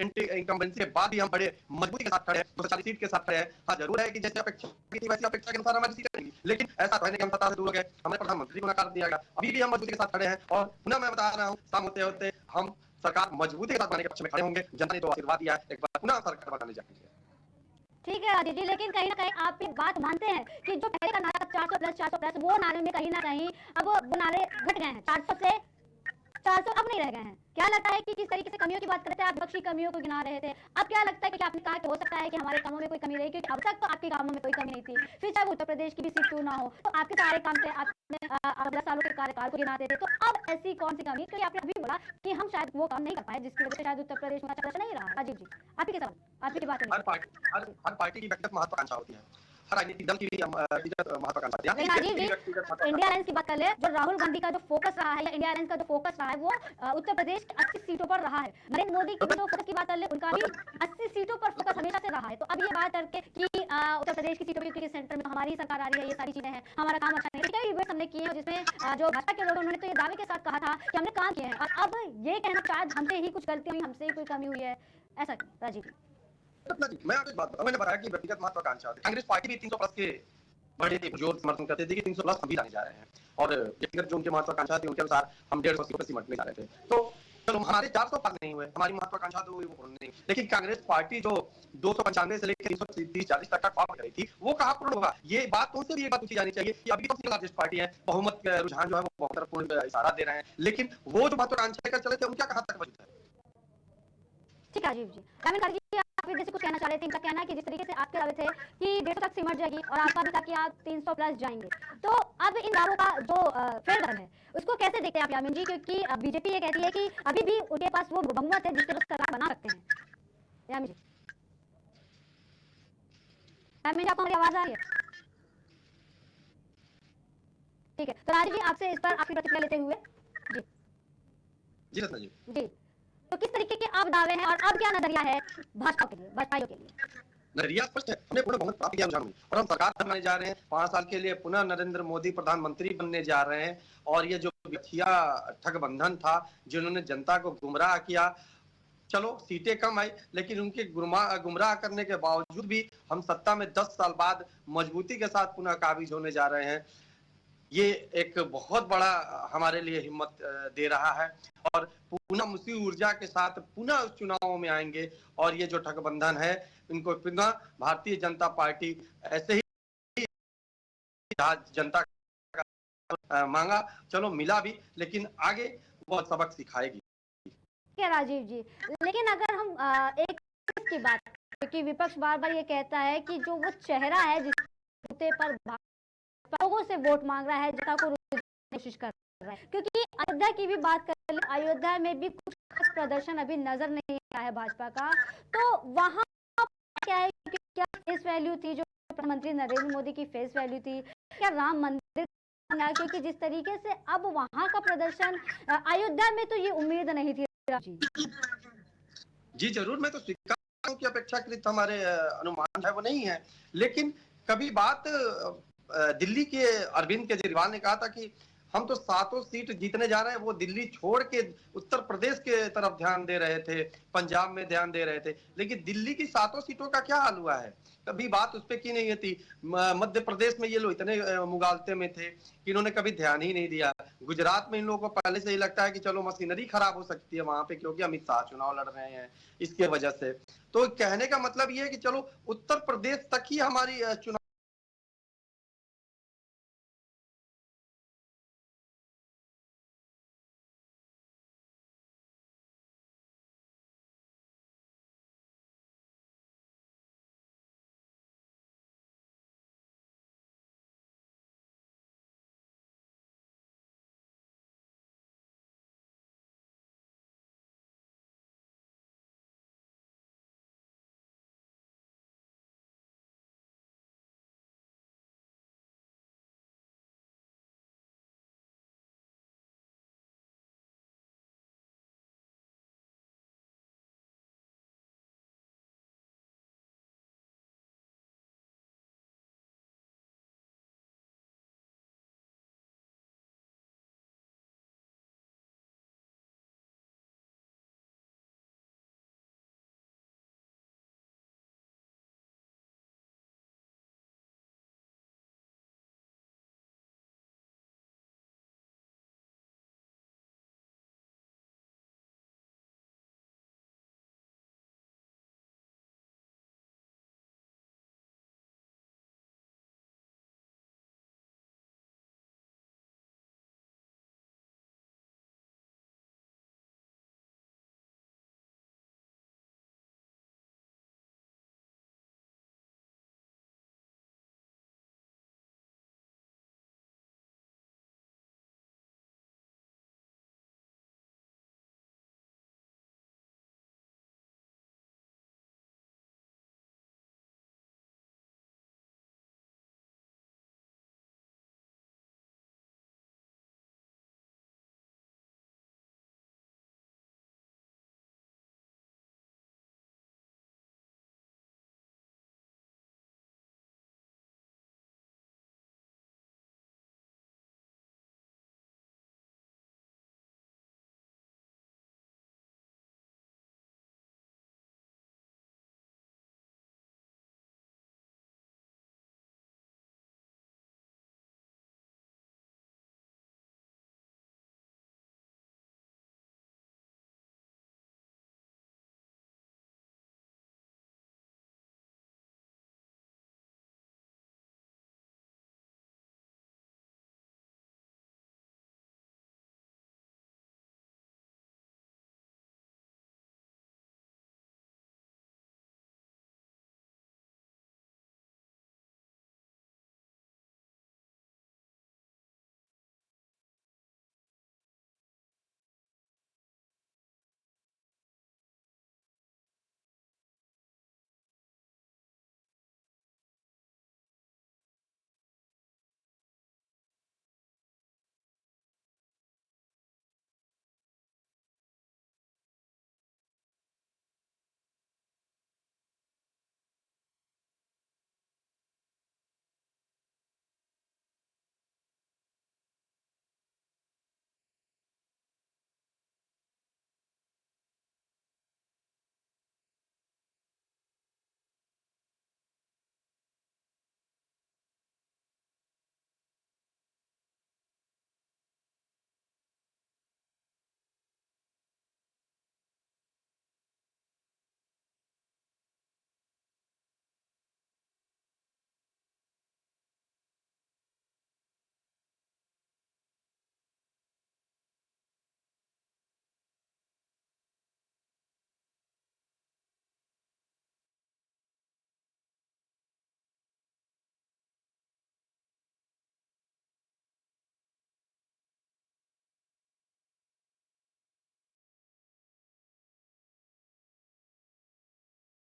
एंटी इनकम्बेंसी के बाद भी हम बड़े मजबूती के साथ खड़े हैं, 240 सीट के साथ खड़े हैं। हाँ, जरूर है कि जैसे अपेक्षा की थी वैसी अपेक्षा के अनुसार हमारी सीटें रहेंगी, लेकिन ऐसा तो है नहीं कि हम सत्ता से दूर हो गए, हमें प्रधानमंत्री को नकार दिया गया। अभी भी हम मजबूती के साथ खड़े हैं और पुनः मैं बता रहा हूँ, शाम होते होते हम सरकार मजबूती के साथ बनाने के पक्ष में खड़े होंगे। जनता ने तो आशीर्वाद दिया है, एक बार पुनः सरकार बनाने जाएंगे। ठीक है राजीव जी, लेकिन कहीं ना कहीं आप एक बात मानते हैं कि जो पहले का नारा 400 प्लस वो नारे में कहीं ना कहीं अब वो नारे घट गए हैं, 400 से 400 अब नहीं रह गए हैं। क्या लगता है कि किस तरीके से कमियों की बात करते हैं, आप विपक्षी कमियों को गिना रहे थे, अब क्या लगता है कि आपने कहा कि हो सकता है कि हमारे कामों में कोई कमी रही, क्योंकि अब तक तो आपके कामों में कोई कमी नहीं थी, फिर चाहे उत्तर प्रदेश की भी सीट क्यों ना हो, तो आपके सारे काम थे, आपने 10 सालों के कार्यकाल को गिनाते थे, तो अब ऐसी कौन सी कमी, क्योंकि आपने अभी बोला कि हम शायद वो काम नहीं कर पाए जिसकी वजह से शायद उत्तर प्रदेश में अच्छा प्रदर्शन नहीं रहा। राजीव जी, आपकी सवाल, आपकी बात हर पार्टी की व्यक्तिगत महत्वाकांक्षा होती है, हर राजनीतिक दल की भी महत्वाकांक्षा होती है। राजीव जी, इंडिया अलायंस की बात कर ले, जो राहुल गांधी का जो फोकस रहा है या इंडिया अलायंस का जो फोकस रहा है वो उत्तर प्रदेश की 80 सीटों पर रहा है। नरेंद्र मोदी की जो फोकस की बात कर ले, उनका भी 80 सीटों पर फोकस हमेशा से रहा है। तो अब ये बात करके कि उत्तर प्रदेश की सीटों के सेंटर में हमारी सरकार आ रही है, ये सारी चीजें हैं, हमारा काम अच्छा नहीं है, कई डिबेट्स हमने किए हैं जिसमें जो भाजपा के लोग उन्होंने तो ये दावे के साथ कहा था कि हमने काम किए हैं, और अब ये कहना शायद हमसे ही कुछ गलती हुई, हमसे ही कोई कमी हुई है, ऐसा क्यों? राजीव जी, मैं आपको बात बताऊं, मैंने बताया कि व्यक्तिगत महत्वाकांक्षा होती है। कांग्रेस पार्टी भी 300 प्लस के बड़े जोर समर्थन करते थे कि 300 प्लस हम भी जाने जा रहे हैं, और व्यक्तिगत जो उनकी महत्वाकांक्षा थी उनके अनुसार हम 150 सीटों पर सिमटने जा रहे थे। तो चलो हमारे 400 पार नहीं हुए, हमारी महत्वाकांक्षा तो वो पूर्ण नहीं, लेकिन कांग्रेस पार्टी जो 295 से लेकर 330-40 तक का ख्वाब कर रही थी, वो कहाँ पूर्ण होगा? ये बात उनसे भी एक बात पूछी जानी चाहिए कि अभी तो लार्जेस्ट पार्टी है, बहुमत का रुझान जो है वो बहुत तरफ इशारा दे रहे हैं, लेकिन वो जो महत्वाकांक्षा लेकर चले थे उनका कहाँ तक वजूद है? ठीक है राजीव जी, रामीन जी, आप फिर जैसे कुछ कहना चाह रहे थे, इनका कहना है कि जिस तरीके से आपके दावे थे कि 150 तक सिमट जाएगी और आपका भी था कि आप 300 प्लस जाएंगे, तो अब इन दावों का जो फेरबदल है उसको कैसे देखते हैं आप यामिन जी? क्योंकि बीजेपी ये कहती है कि अभी भी उनके पास वो बहुमत है जिससे वो सरकार बना सकते हैं। यामिन जी, यामिन जी, आपको हमारी आवाज आ रही है? ठीक है, तो राजीव जी आपसे इस पर आपकी प्रतिक्रिया लेते हुए जी रत्ना जी, जी, तो किस तरीके के अब दावे हैं और अब क्या नजरिया है भाजपा के लिए, भाजपाइयों के लिए? नजरिया स्पष्ट है, हमने पूर्ण बहुमत प्राप्त किया और हम सरकार बनाने जा रहे हैं। 5 साल के लिए पुनः नरेंद्र मोदी प्रधानमंत्री बनने जा रहे हैं, और ये जो बिखिया ठगबंधन था, जिन्होंने जनता को गुमराह किया, चलो सीटें कम आई, लेकिन उनके गुमराह करने के बावजूद भी हम सत्ता में 10 साल बाद मजबूती के साथ पुनः काबिज होने जा रहे हैं। ये एक बहुत बड़ा हमारे लिए हिम्मत दे रहा है, और पुनः उसी ऊर्जा के साथ पुनः उस चुनावों में आएंगे, और ये जो ठगबंधन है इनको पुनः भारतीय जनता पार्टी ऐसे ही जनता का मांगा, चलो मिला भी, लेकिन आगे बहुत सबक सिखाएगी। क्या राजीव जी, लेकिन अगर हम एक की बात, क्योंकि विपक्ष बार बार ये कहता है कि जो वो चेहरा है जिस मुद्दे पर लोगों से वोट मांग रहा है, जनता को कोशिश कर रहा है, क्योंकि अयोध्या की भी बात कर ले, अयोध्या में भी कुछ खास प्रदर्शन अभी नजर नहीं आया है भाजपा का, तो वहां क्या है कि क्या फेस वैल्यू थी जो प्रधानमंत्री नरेंद्र मोदी की फेस वैल्यू थी, क्या राम मंदिर, क्योंकि जिस तरीके से अब वहां का प्रदर्शन, अयोध्या में तो ये उम्मीद नहीं थी। जी जरूर, मैं तो स्वीकार हूं कि अपेक्षाकृत हमारे अनुमान है वो नहीं है, लेकिन कभी बात दिल्ली के अरविंद केजरीवाल ने कहा था कि हम तो 7 सीट जीतने जा रहे हैं, वो दिल्ली छोड़ के उत्तर प्रदेश के तरफ ध्यान दे रहे थे, पंजाब में ध्यान दे रहे थे, लेकिन दिल्ली की 7 सीटों का क्या हाल हुआ है? कभी बात उस पर की नहीं थी। मध्य प्रदेश में ये लोग इतने मुगालते में थे कि इन्होंने कभी ध्यान ही नहीं दिया। गुजरात में इन लोगों को पहले से ही लगता है कि चलो मशीनरी खराब हो सकती है वहां पे, क्योंकि अमित शाह चुनाव लड़ रहे हैं इसके वजह से। तो कहने का मतलब ये है कि चलो उत्तर प्रदेश तक ही हमारी चुनाव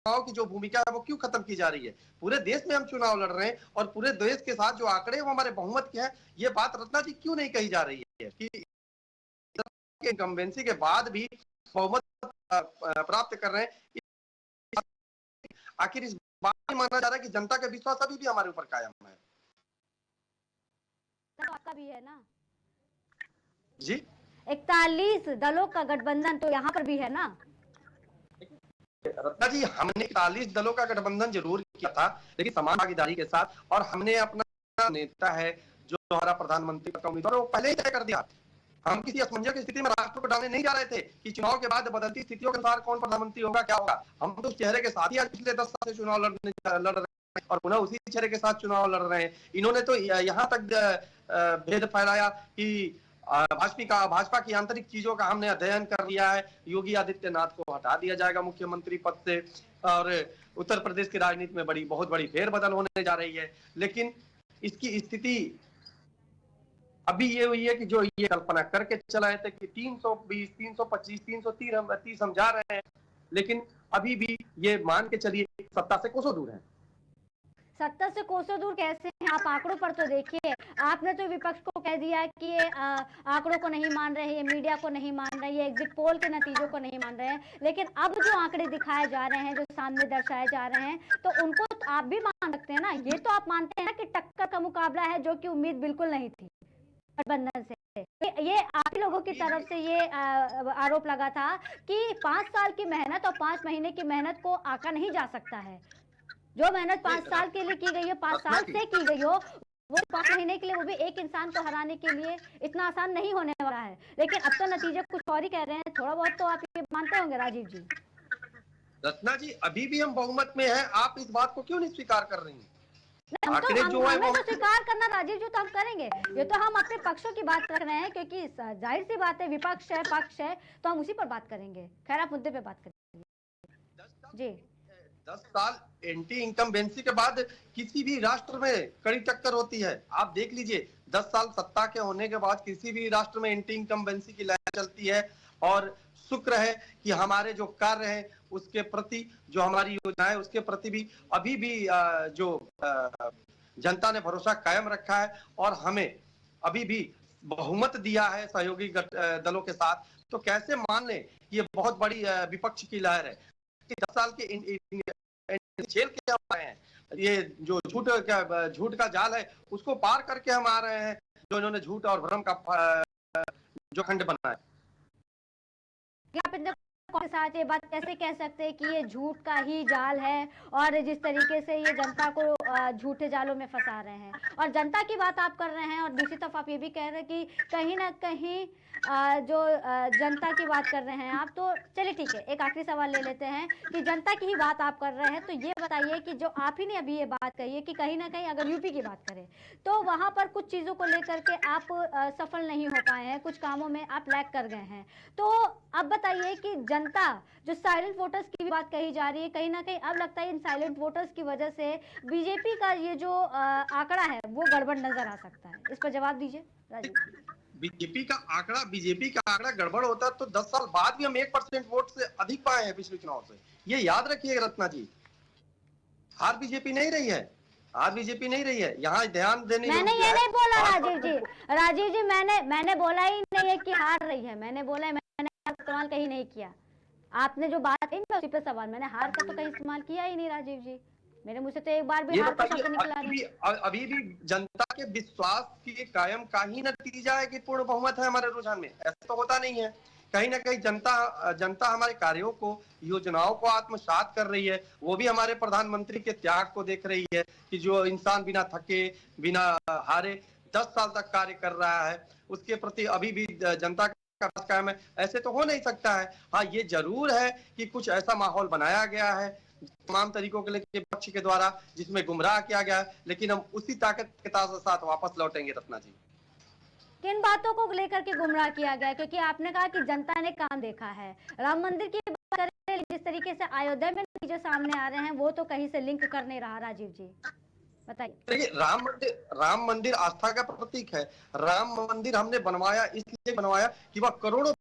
की जो भूमिका है वो क्यों खत्म की जा रही है? पूरे देश में हम चुनाव लड़ रहे हैं और पूरे देश के साथ जो आंकड़े वो हमारे बहुमत के हैं, ये बात रत्ना जी क्यों नहीं कही जा रही है कि इनकम्बेंसी के बाद भी बहुमत प्राप्त कर रहे हैं? आखिर इस बात में माना जा रहा है कि जनता का विश्वास अभी भी हमारे ऊपर कायम है। आपका भी है ना जी, 41 दलों का गठबंधन तो यहाँ पर भी है ना रत्ना जी, हमने 41 दलों का गठबंधन जरूर किया था, लेकिन समान भागीदारी के साथ, और हमने अपना नेता है जो हमारा प्रधानमंत्री का उम्मीदवार है वो पहले ही तय कर दिया हम किसी असमंजस की स्थिति में राष्ट्र को डालने नहीं जा रहे थे कि चुनाव के बाद बदलती स्थितियों के अनुसार कौन प्रधानमंत्री होगा, क्या होगा। हम तो उस चेहरे के साथ ही आज पिछले 10 साल से चुनाव लड़ रहे हैं और पुनः उसी चेहरे के साथ चुनाव लड़ रहे हैं। इन्होंने तो यहाँ तक भेद फैलाया कि भाजपा की आंतरिक चीजों का हमने अध्ययन कर लिया है, योगी आदित्यनाथ को हटा दिया जाएगा मुख्यमंत्री पद से और उत्तर प्रदेश की राजनीति में बहुत बड़ी फेरबदल होने जा रही है। लेकिन इसकी स्थिति अभी ये हुई है कि जो ये कल्पना करके चलाए थे कि 320, 325, 330 हम जा रहे हैं, लेकिन अभी भी ये मान के चलिए सत्ता से कोसों दूर है। सत्ता से कोसों दूर कैसे हैं? आप आंकड़ों पर तो देखिए, आपने तो विपक्ष को कह दिया है कि ये आंकड़ों को नहीं मान रहे, ये मीडिया को नहीं मान रहे, ये एग्जिट पोल के नतीजों को नहीं मान रहे हैं। लेकिन अब जो आंकड़े दिखाए जा रहे हैं, जो सामने दर्शाए जा रहे हैं, तो उनको तो आप भी मान सकते हैं ना। ये तो आप मानते हैं ना कि टक्कर का मुकाबला है, जो कि उम्मीद बिल्कुल नहीं थी गठबंधन से। ये आप लोगों की तरफ से ये आरोप लगा था कि 5 साल की मेहनत और 5 महीने की मेहनत को आंका नहीं जा सकता है। जो मेहनत 5 साल के लिए की गई है, 5 साल से की गई हो, वो 5 महीने के लिए, वो भी एक इंसान को हराने के लिए इतना आसान नहीं होने वाला है। लेकिन अब तो नतीजे कुछ और ही कह रहे हैं। थोड़ा बहुत तो आप ये मानते होंगे राजीव जी। रत्ना जी, अभी भी हम बहुमत में हैं, आप इस बात को क्यों नहीं स्वीकार कर रही हैं? हम तो स्वीकार करना राजीव जी तो हम करेंगे। ये तो हम अपने पक्षों की बात कर रहे हैं, क्योंकि जाहिर सी बात है विपक्ष है, पक्ष है, तो हम उसी पर बात करेंगे। खैर, आप मुद्दे पे बात करेंगे जी। 10 साल एंटी इनकम्बेंसी के बाद किसी भी राष्ट्र में कड़ी टक्कर होती है। आप देख लीजिए, 10 साल सत्ता के होने के बाद किसी भी राष्ट्र में एंटी इनकम्बेंसी की लहर चलती है। और शुक्र है कि हमारे जो कार्य हैं उसके प्रति, जो हमारी योजना है उसके प्रति भी अभी भी जो जनता ने भरोसा कायम रखा है और हमें अभी भी बहुमत दिया है सहयोगी दलों के साथ। तो कैसे मान लें ये बहुत बड़ी विपक्ष की लहर है कि 10 साल के झेल के हम आए हैं। ये जो झूठ का जाल है उसको पार करके हम आ रहे हैं, जो इन्होंने झूठ और भ्रम का जो खंड बनाया। के साथ ये बात कैसे कह सकते हैं कि ये झूठ का ही जाल है, और जिस तरीके से ये जनता को झूठे जालों में फंसा रहे हैं। और जनता की बात आप कर रहे हैं, और दूसरी तरफ आप ये भी कह रहे हैं कि कहीं ना कहीं जो जनता की बात कर रहे हैं आप। तो चलिए ठीक है, एक आखिरी सवाल ले लेते हैं कि जनता की ही बात आप कर रहे हैं, तो ये बताइए कि जो आप ही ने अभी ये बात कही है कि कहीं ना कहीं अगर यूपी की बात करें तो वहां पर कुछ चीजों को लेकर के आप सफल नहीं हो पाए हैं, कुछ कामों में आप लैग कर गए हैं। तो अब बताइए कि जनता, जो साइलेंट वोटर्स की बात कही जा रही है, कहीं ना कहीं अब लगता है इन साइलेंट वोटर्स की वजह से बीजेपी का ये जो आंकड़ा है वो गड़बड़ नजर आ सकता है। इस पर जवाब दीजिए राजीव। बीजेपी का आंकड़ा गड़बड़ होता तो 10 साल बाद भी हम 1% वोट से अधिक पाए हैं पिछले चुनाव से। ये याद रखिए रत्ना जी, हार बीजेपी नहीं रही है, यहाँ ध्यान देने। मैंने ये नहीं बोला राजीव जी, मैंने बोला ही नहीं है कि हार रही है। मैंने बोला है, मैंने इस्तेमाल कहीं नहीं किया। आपने जो बात कही उसी पे सवाल, मैंने हार का तो कहीं इस्तेमाल किया ही नहीं राजीव जी। मेरे मुंह से तो एक बार भी हार का शब्द निकला नहीं। अभी भी जनता के विश्वास की कायम का ही नतीजा है कि पूर्ण बहुमत है हमारे रुझान में। ऐसा तो होता नहीं है। कहीं ना कहीं जनता हमारे कार्यों को, योजनाओं को आत्मसात कर रही है। वो भी हमारे प्रधानमंत्री के त्याग को देख रही है कि जो इंसान बिना थके, बिना हारे 10 साल तक कार्य कर रहा है, उसके प्रति अभी भी जनता का कायम है। ऐसे तो हो नहीं सकता है। हाँ, ये जरूर है कि कुछ ऐसा माहौल बनाया गया है तमाम तरीकों के लिए पक्ष के द्वारा, जिसमें गुमराह किया गया है। लेकिन हम उसी ताकत के साथ वापस लौटेंगे। रत्ना जी, किन बातों को लेकर के गुमराह किया गया? क्योंकि आपने कहा कि जनता ने काम देखा है। राम मंदिर की बात करें, जिस तरीके से अयोध्या में नतीजे सामने आ रहे हैं वो तो कहीं से लिंक कर नहीं रहा। राजीव जी बताइए। देखिए, राम मंदिर आस्था का प्रतीक है। राम मंदिर हमने बनवाया इसलिए बनवाया कि वह करोड़ों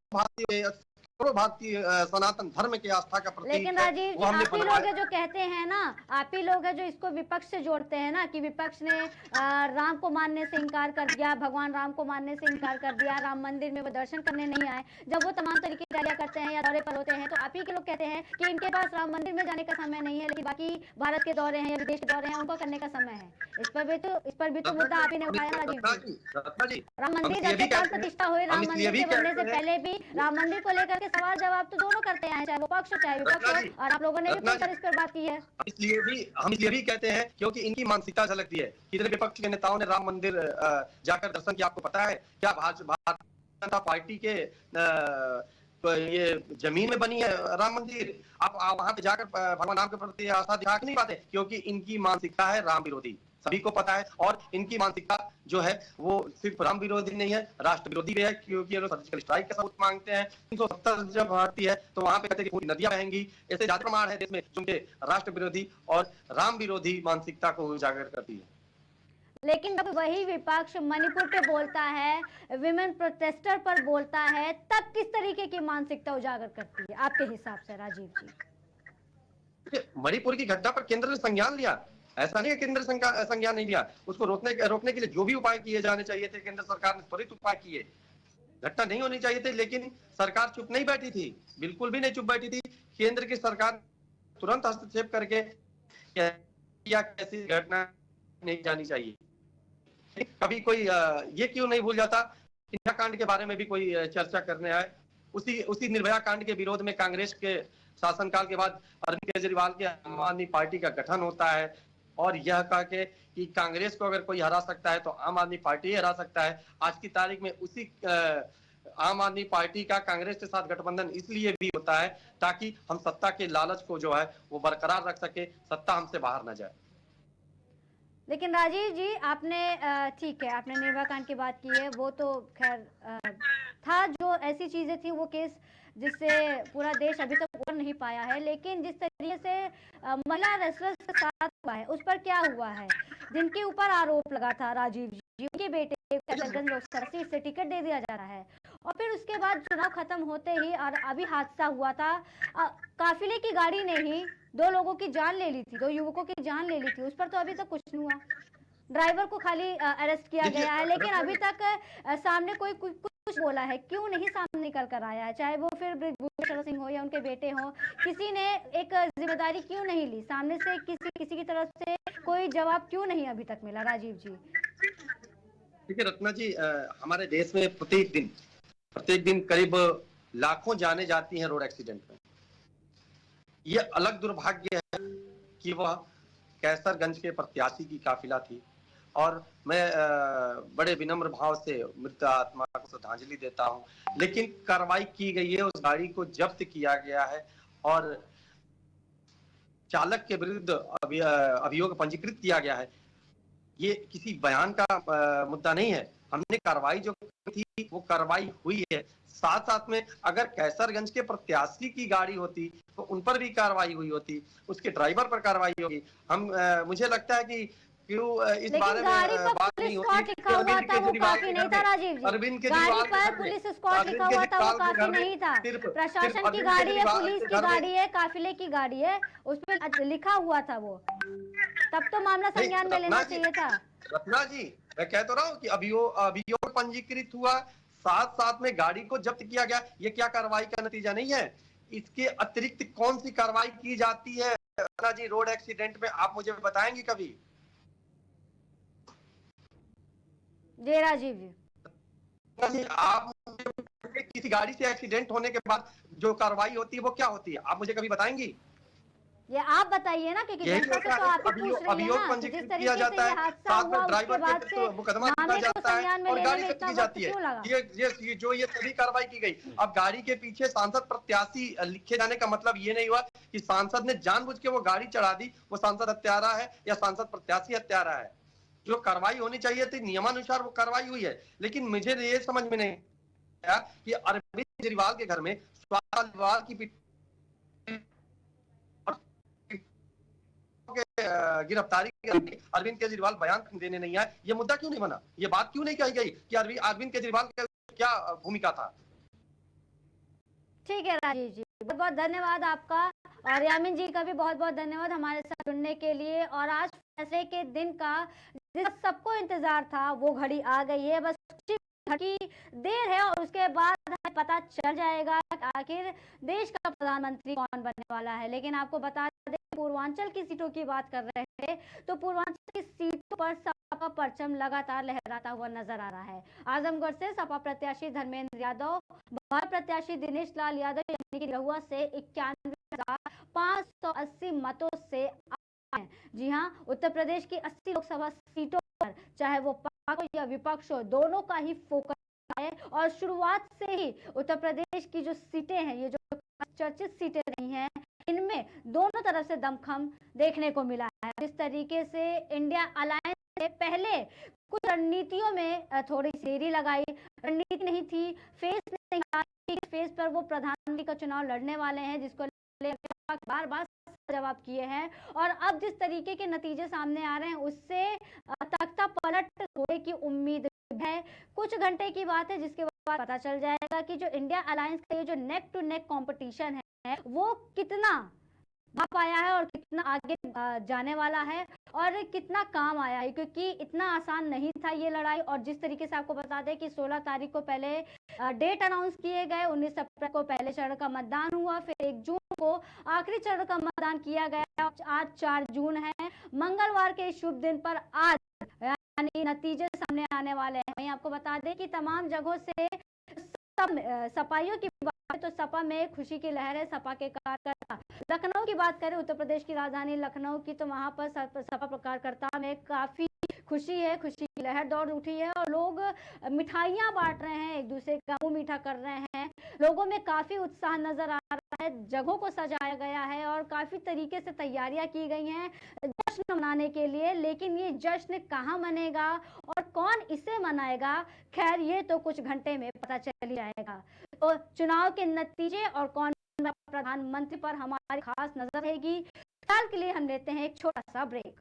भारतीय सनातन धर्म के आस्था का प्रतीक है। लेकिन राजीव जी, आप ही लोग है जो कहते हैं ना, आप ही लोग है जो इसको विपक्ष से जोड़ते हैं ना, कि विपक्ष ने राम को मानने से इनकार कर दिया, भगवान राम को मानने से इनकार कर दिया, राम मंदिर में वो दर्शन करने नहीं आए। जब वो तमाम तरीके की रैलियां करते हैं या दौरे पर होते हैं तो आप ही के लोग कहते हैं कि इनके पास राम मंदिर में जाने का समय नहीं है, लेकिन बाकी भारत के दौरे हैं या विदेश के दौरे हैं उनको करने का समय है। इस पर भी तो मुद्दा आप ही ने उठाया राजीव जी। राम मंदिर जब प्राण प्रतिष्ठा हुई, राम मंदिर के बनने से पहले भी राम मंदिर को लेकर सवाल जवाब तो दोनों करते हैं, चाहे वो पक्ष चाहे विपक्ष, और आप लोगों ने भी खुलकर इस पर बात की है। हम इसलिए भी कहते हैं क्योंकि इनकी मानसिकता झलकती है। कितने विपक्ष के नेताओं ने राम मंदिर जाकर दर्शन किया, आपको पता है क्या? भाजपा जनता पार्टी के तो ये जमीन में बनी है राम मंदिर। आप वहां पे जाकर भगवान राम के प्रति आस्था दिखा नहीं पाते, क्योंकि इनकी मानसिकता है राम विरोधी, सभी को पता है। और इनकी मानसिकता जो है वो सिर्फ राम विरोधी नहीं है, राष्ट्र विरोधी भी है, क्योंकि ये लोग सर्जिकल स्ट्राइक का सबूत मांगते हैं। 370 जब भर्ती है तो वहां पे कहते हैं कि पूरी नदियां बहेंगी। ऐसे ज्यादा प्रमाण है देश में जो उनके राष्ट्र विरोधी और राम विरोधी मानसिकता को उजागर करती है। लेकिन जब वही विपक्ष मणिपुर पे बोलता है, विमेन प्रोटेस्टर पर बोलता है, तब किस तरीके की मानसिकता उजागर करती है आपके हिसाब से राजीव जी? मणिपुर की घटना पर केंद्र ने संज्ञान लिया, ऐसा नहीं है केंद्र संज्ञान नहीं लिया। उसको रोकने के लिए जो भी उपाय किए जाने चाहिए थे केंद्र सरकार ने त्वरित उपाय किए। घटना नहीं होनी चाहिए थी, लेकिन सरकार चुप नहीं बैठी थी, बिल्कुल भी नहीं चुप बैठी थी। केंद्र की सरकार तुरंत हस्तक्षेप करके या कैसी घटना नहीं जानी चाहिए। कभी कोई ये क्यों नहीं भूल जाता इंदिरा कांड के बारे में भी कोई चर्चा करने आए। उसी निर्भया कांड के विरोध में कांग्रेस के शासनकाल के बाद अरविंद केजरीवाल के आम आदमी पार्टी का गठन होता है, और यह कह के कि कांग्रेस को अगर कोई हरा सकता है तो आम आदमी पार्टी हरा सकता है। आज की तारीख में उसी आम आदमी पार्टी का कांग्रेस के साथ गठबंधन इसलिए भी होता है ताकि हम सत्ता के लालच को जो है वो बरकरार रख सके, सत्ता हमसे बाहर न जाए। लेकिन राजीव जी, आपने ठीक है, आपने निर्भया कांड की बात की है, वो तो खैर था, जो ऐसी चीजें थी वो केस जिससे पूरा देश अभी तक उबर नहीं पाया है। लेकिन जिस तरीके से महिला रेसलर्स के साथ हुआ है, उस पर क्या हुआ है? जिनके ऊपर आरोप लगा था राजीव जी, उनके बेटे कैसरगंज लोकसभा सीट से टिकट दे दिया जा रहा है, और फिर उसके बाद चुनाव खत्म होते ही और अभी हादसा हुआ था, काफिले की गाड़ी ने ही 2 लोगों की जान ले ली थी, 2 युवकों की जान ले ली थी। उस पर तो अभी तक कुछ नहीं हुआ, ड्राइवर को खाली अरेस्ट किया गया है, लेकिन अभी तक सामने कोई कुछ बोला है क्यों नहीं सामने निकल कर आया है? चाहे वो फिर बृजभूषण शरण सिंह हो या उनके बेटे हो, किसी ने एक जिम्मेदारी क्यों नहीं ली? सामने से किसी की तरफ से कोई जवाब क्यों नहीं अभी तक मिला राजीव जी? देखिए रत्ना जी, हमारे देश में प्रत्येक दिन करीब लाखों जाने जाती हैं रोड एक्सीडेंट में। ये अलग दुर्भाग्य है कि वह कैसरगंज के प्रत्याशी की काफिला थी, और मैं बड़े विनम्र भाव से मृत आत्मा को श्रद्धांजलि देता हूं। लेकिन कार्रवाई की गई है, उस गाड़ी को जब्त किया गया है और चालक के विरुद्ध अभियोग पंजीकृत किया गया है। ये किसी बयान का मुद्दा नहीं है। हमने कार्रवाई जो की थी वो कार्रवाई हुई है। साथ साथ में अगर कैसरगंज के प्रत्याशी की गाड़ी होती तो उन पर भी कार्रवाई हुई होती, उसके ड्राइवर पर कार्रवाई होगी। मुझे लगता है कि क्यों इस बारे में बात नहीं होती। लिखा हुआ था वो काफी नहीं था राजीव जी, अरविंद गाड़ी पर पुलिस स्क्वाड लिखा हुआ था वो काफी नहीं था। प्रशासन की गाड़ी है, पुलिस की गाड़ी है, काफिले की गाड़ी है, उस पर लिखा हुआ था वो, तब तो मामला संज्ञान में लेना चाहिए था। रत्ना जी, मैं कह तो रहा हूँ कि अभियोग पंजीकृत हुआ, साथ साथ में गाड़ी को जब्त किया गया। ये क्या कार्रवाई का नतीजा नहीं है? इसके अतिरिक्त कौन सी कार्रवाई की जाती है रत्ना जी रोड एक्सीडेंट में, आप मुझे बताएंगे कभी? जी राजीव जी, आप किसी गाड़ी से एक्सीडेंट होने के बाद जो कार्रवाई होती है वो क्या होती है, आप मुझे कभी बताएंगी? ये आप बताइए ना, क्योंकि जनता से तो आप ही पूछ रही हैं ना, जिस तरीके से ये हादसा हुआ उसके बाद से मुकदमा मामले को संज्ञान में और लेने गाड़ी में जब्त इतना की वक्त जाती है। क्यों लगा? ये सभी कार्रवाई की गई। अब गाड़ी के पीछे सांसद प्रत्याशी लिखे जाने का मतलब ये नहीं हुआ कि सांसद ने जानबूझ के वो गाड़ी चढ़ा दी, वो सांसद हत्यारा है या सांसद प्रत्याशी हत्यारा है। जो कार्रवाई होनी चाहिए थी नियमानुसार वो कार्रवाई हुई है। लेकिन मुझे ये समझ में नहीं आया कि अरविंद केजरीवाल के घर में स्वास्थ्य विभाग की गिरफ्तारी अरविंद केजरीवाल बयान देने नहीं आए, ये मुद्दा क्यों नहीं बना? ये बात क्यों नहीं कही गई कि अरविंद केजरीवाल का क्या भूमिका था? ठीक है राजीव जी, बहुत बहुत धन्यवाद आपका, और यामिन जी का भी बहुत बहुत धन्यवाद हमारे साथ जुड़ने के लिए। और आज फैसले के दिन का जिस सबको इंतजार था वो घड़ी आ गई है, बस की देर है और उसके बाद हमें पता चल जाएगा आखिर देश का प्रधानमंत्री कौन बनने वाला है। लेकिन आपको बता दें, पूर्वांचल की सीटों की बात कर रहे हैं तो पूर्वांचल की सीटों पर सपा परचम लगातार लहराता हुआ नजर आ रहा है। आजमगढ़ से सपा प्रत्याशी धर्मेंद्र यादव, भाजपा प्रत्याशी दिनेश लाल यादव यानी कि रहुआ से 91,580 मतों से आए। जी हाँ, उत्तर प्रदेश की 80 लोकसभा सीटों पर चाहे वो पक्ष या विपक्ष हो, दोनों का ही फोकस है और शुरुआत से ही उत्तर प्रदेश की जो सीटें हैं, ये जो चर्चित सीटें रही हैं, इनमें दोनों तरफ से दमखम देखने को मिला है। इस तरीके से इंडिया अलायंस से पहले कुछ रणनीतियों में थोड़ी देरी लगाई, रणनीति नहीं थी, फेस नहीं था, फेस पर वो प्रधानमंत्री का चुनाव लड़ने वाले हैं, जिसको बार बार जवाब किए हैं। और अब जिस तरीके के नतीजे सामने आ रहे हैं, उससे तख्ता पलट होने की उम्मीद है। कुछ घंटे की बात है, जिसके बाद पता चल जाएगा कि जो इंडिया अलायंस का ये जो नेक टू नेक कंपटीशन है, वो कितना भाग पाया है और कितना आगे जाने वाला है और कितना काम आया है, क्योंकि इतना आसान नहीं था ये लड़ाई। और जिस तरीके से आपको बता दें कि 16 तारीख को पहले डेट अनाउंस किए गए, 19 अप्रैल को पहले चरण का मतदान हुआ, फिर 1 जून को आखिरी चरण का मतदान किया गया। आज 4 जून है, मंगलवार के शुभ दिन पर आज यानी नतीजे सामने आने वाले हैं। वहीं आपको बता दें कि तमाम जगहों से सपाइयों की बात तो सपा में खुशी की लहर है। सपा के कार्यकर्ता, लखनऊ की बात करें, उत्तर प्रदेश की राजधानी लखनऊ की, तो वहां पर सपा कार्यकर्ता में काफी खुशी है, खुशी की लहर दौड़ उठी है और लोग मिठाइयां बांट रहे हैं, एक दूसरे का मुंह मीठा कर रहे हैं। लोगों में काफी उत्साह नजर आ रहा है, जगहों को सजाया गया है और काफी तरीके से तैयारियां की गई हैं जश्न मनाने के लिए। लेकिन ये जश्न कहाँ मनेगा और कौन इसे मनाएगा, खैर ये तो कुछ घंटे में पता चल ही जाएगा। तो चुनाव के नतीजे और कौन प्रधानमंत्री पर हमारी खास नजर रहेगी। फिलहाल के लिए हम लेते हैं एक छोटा सा ब्रेक।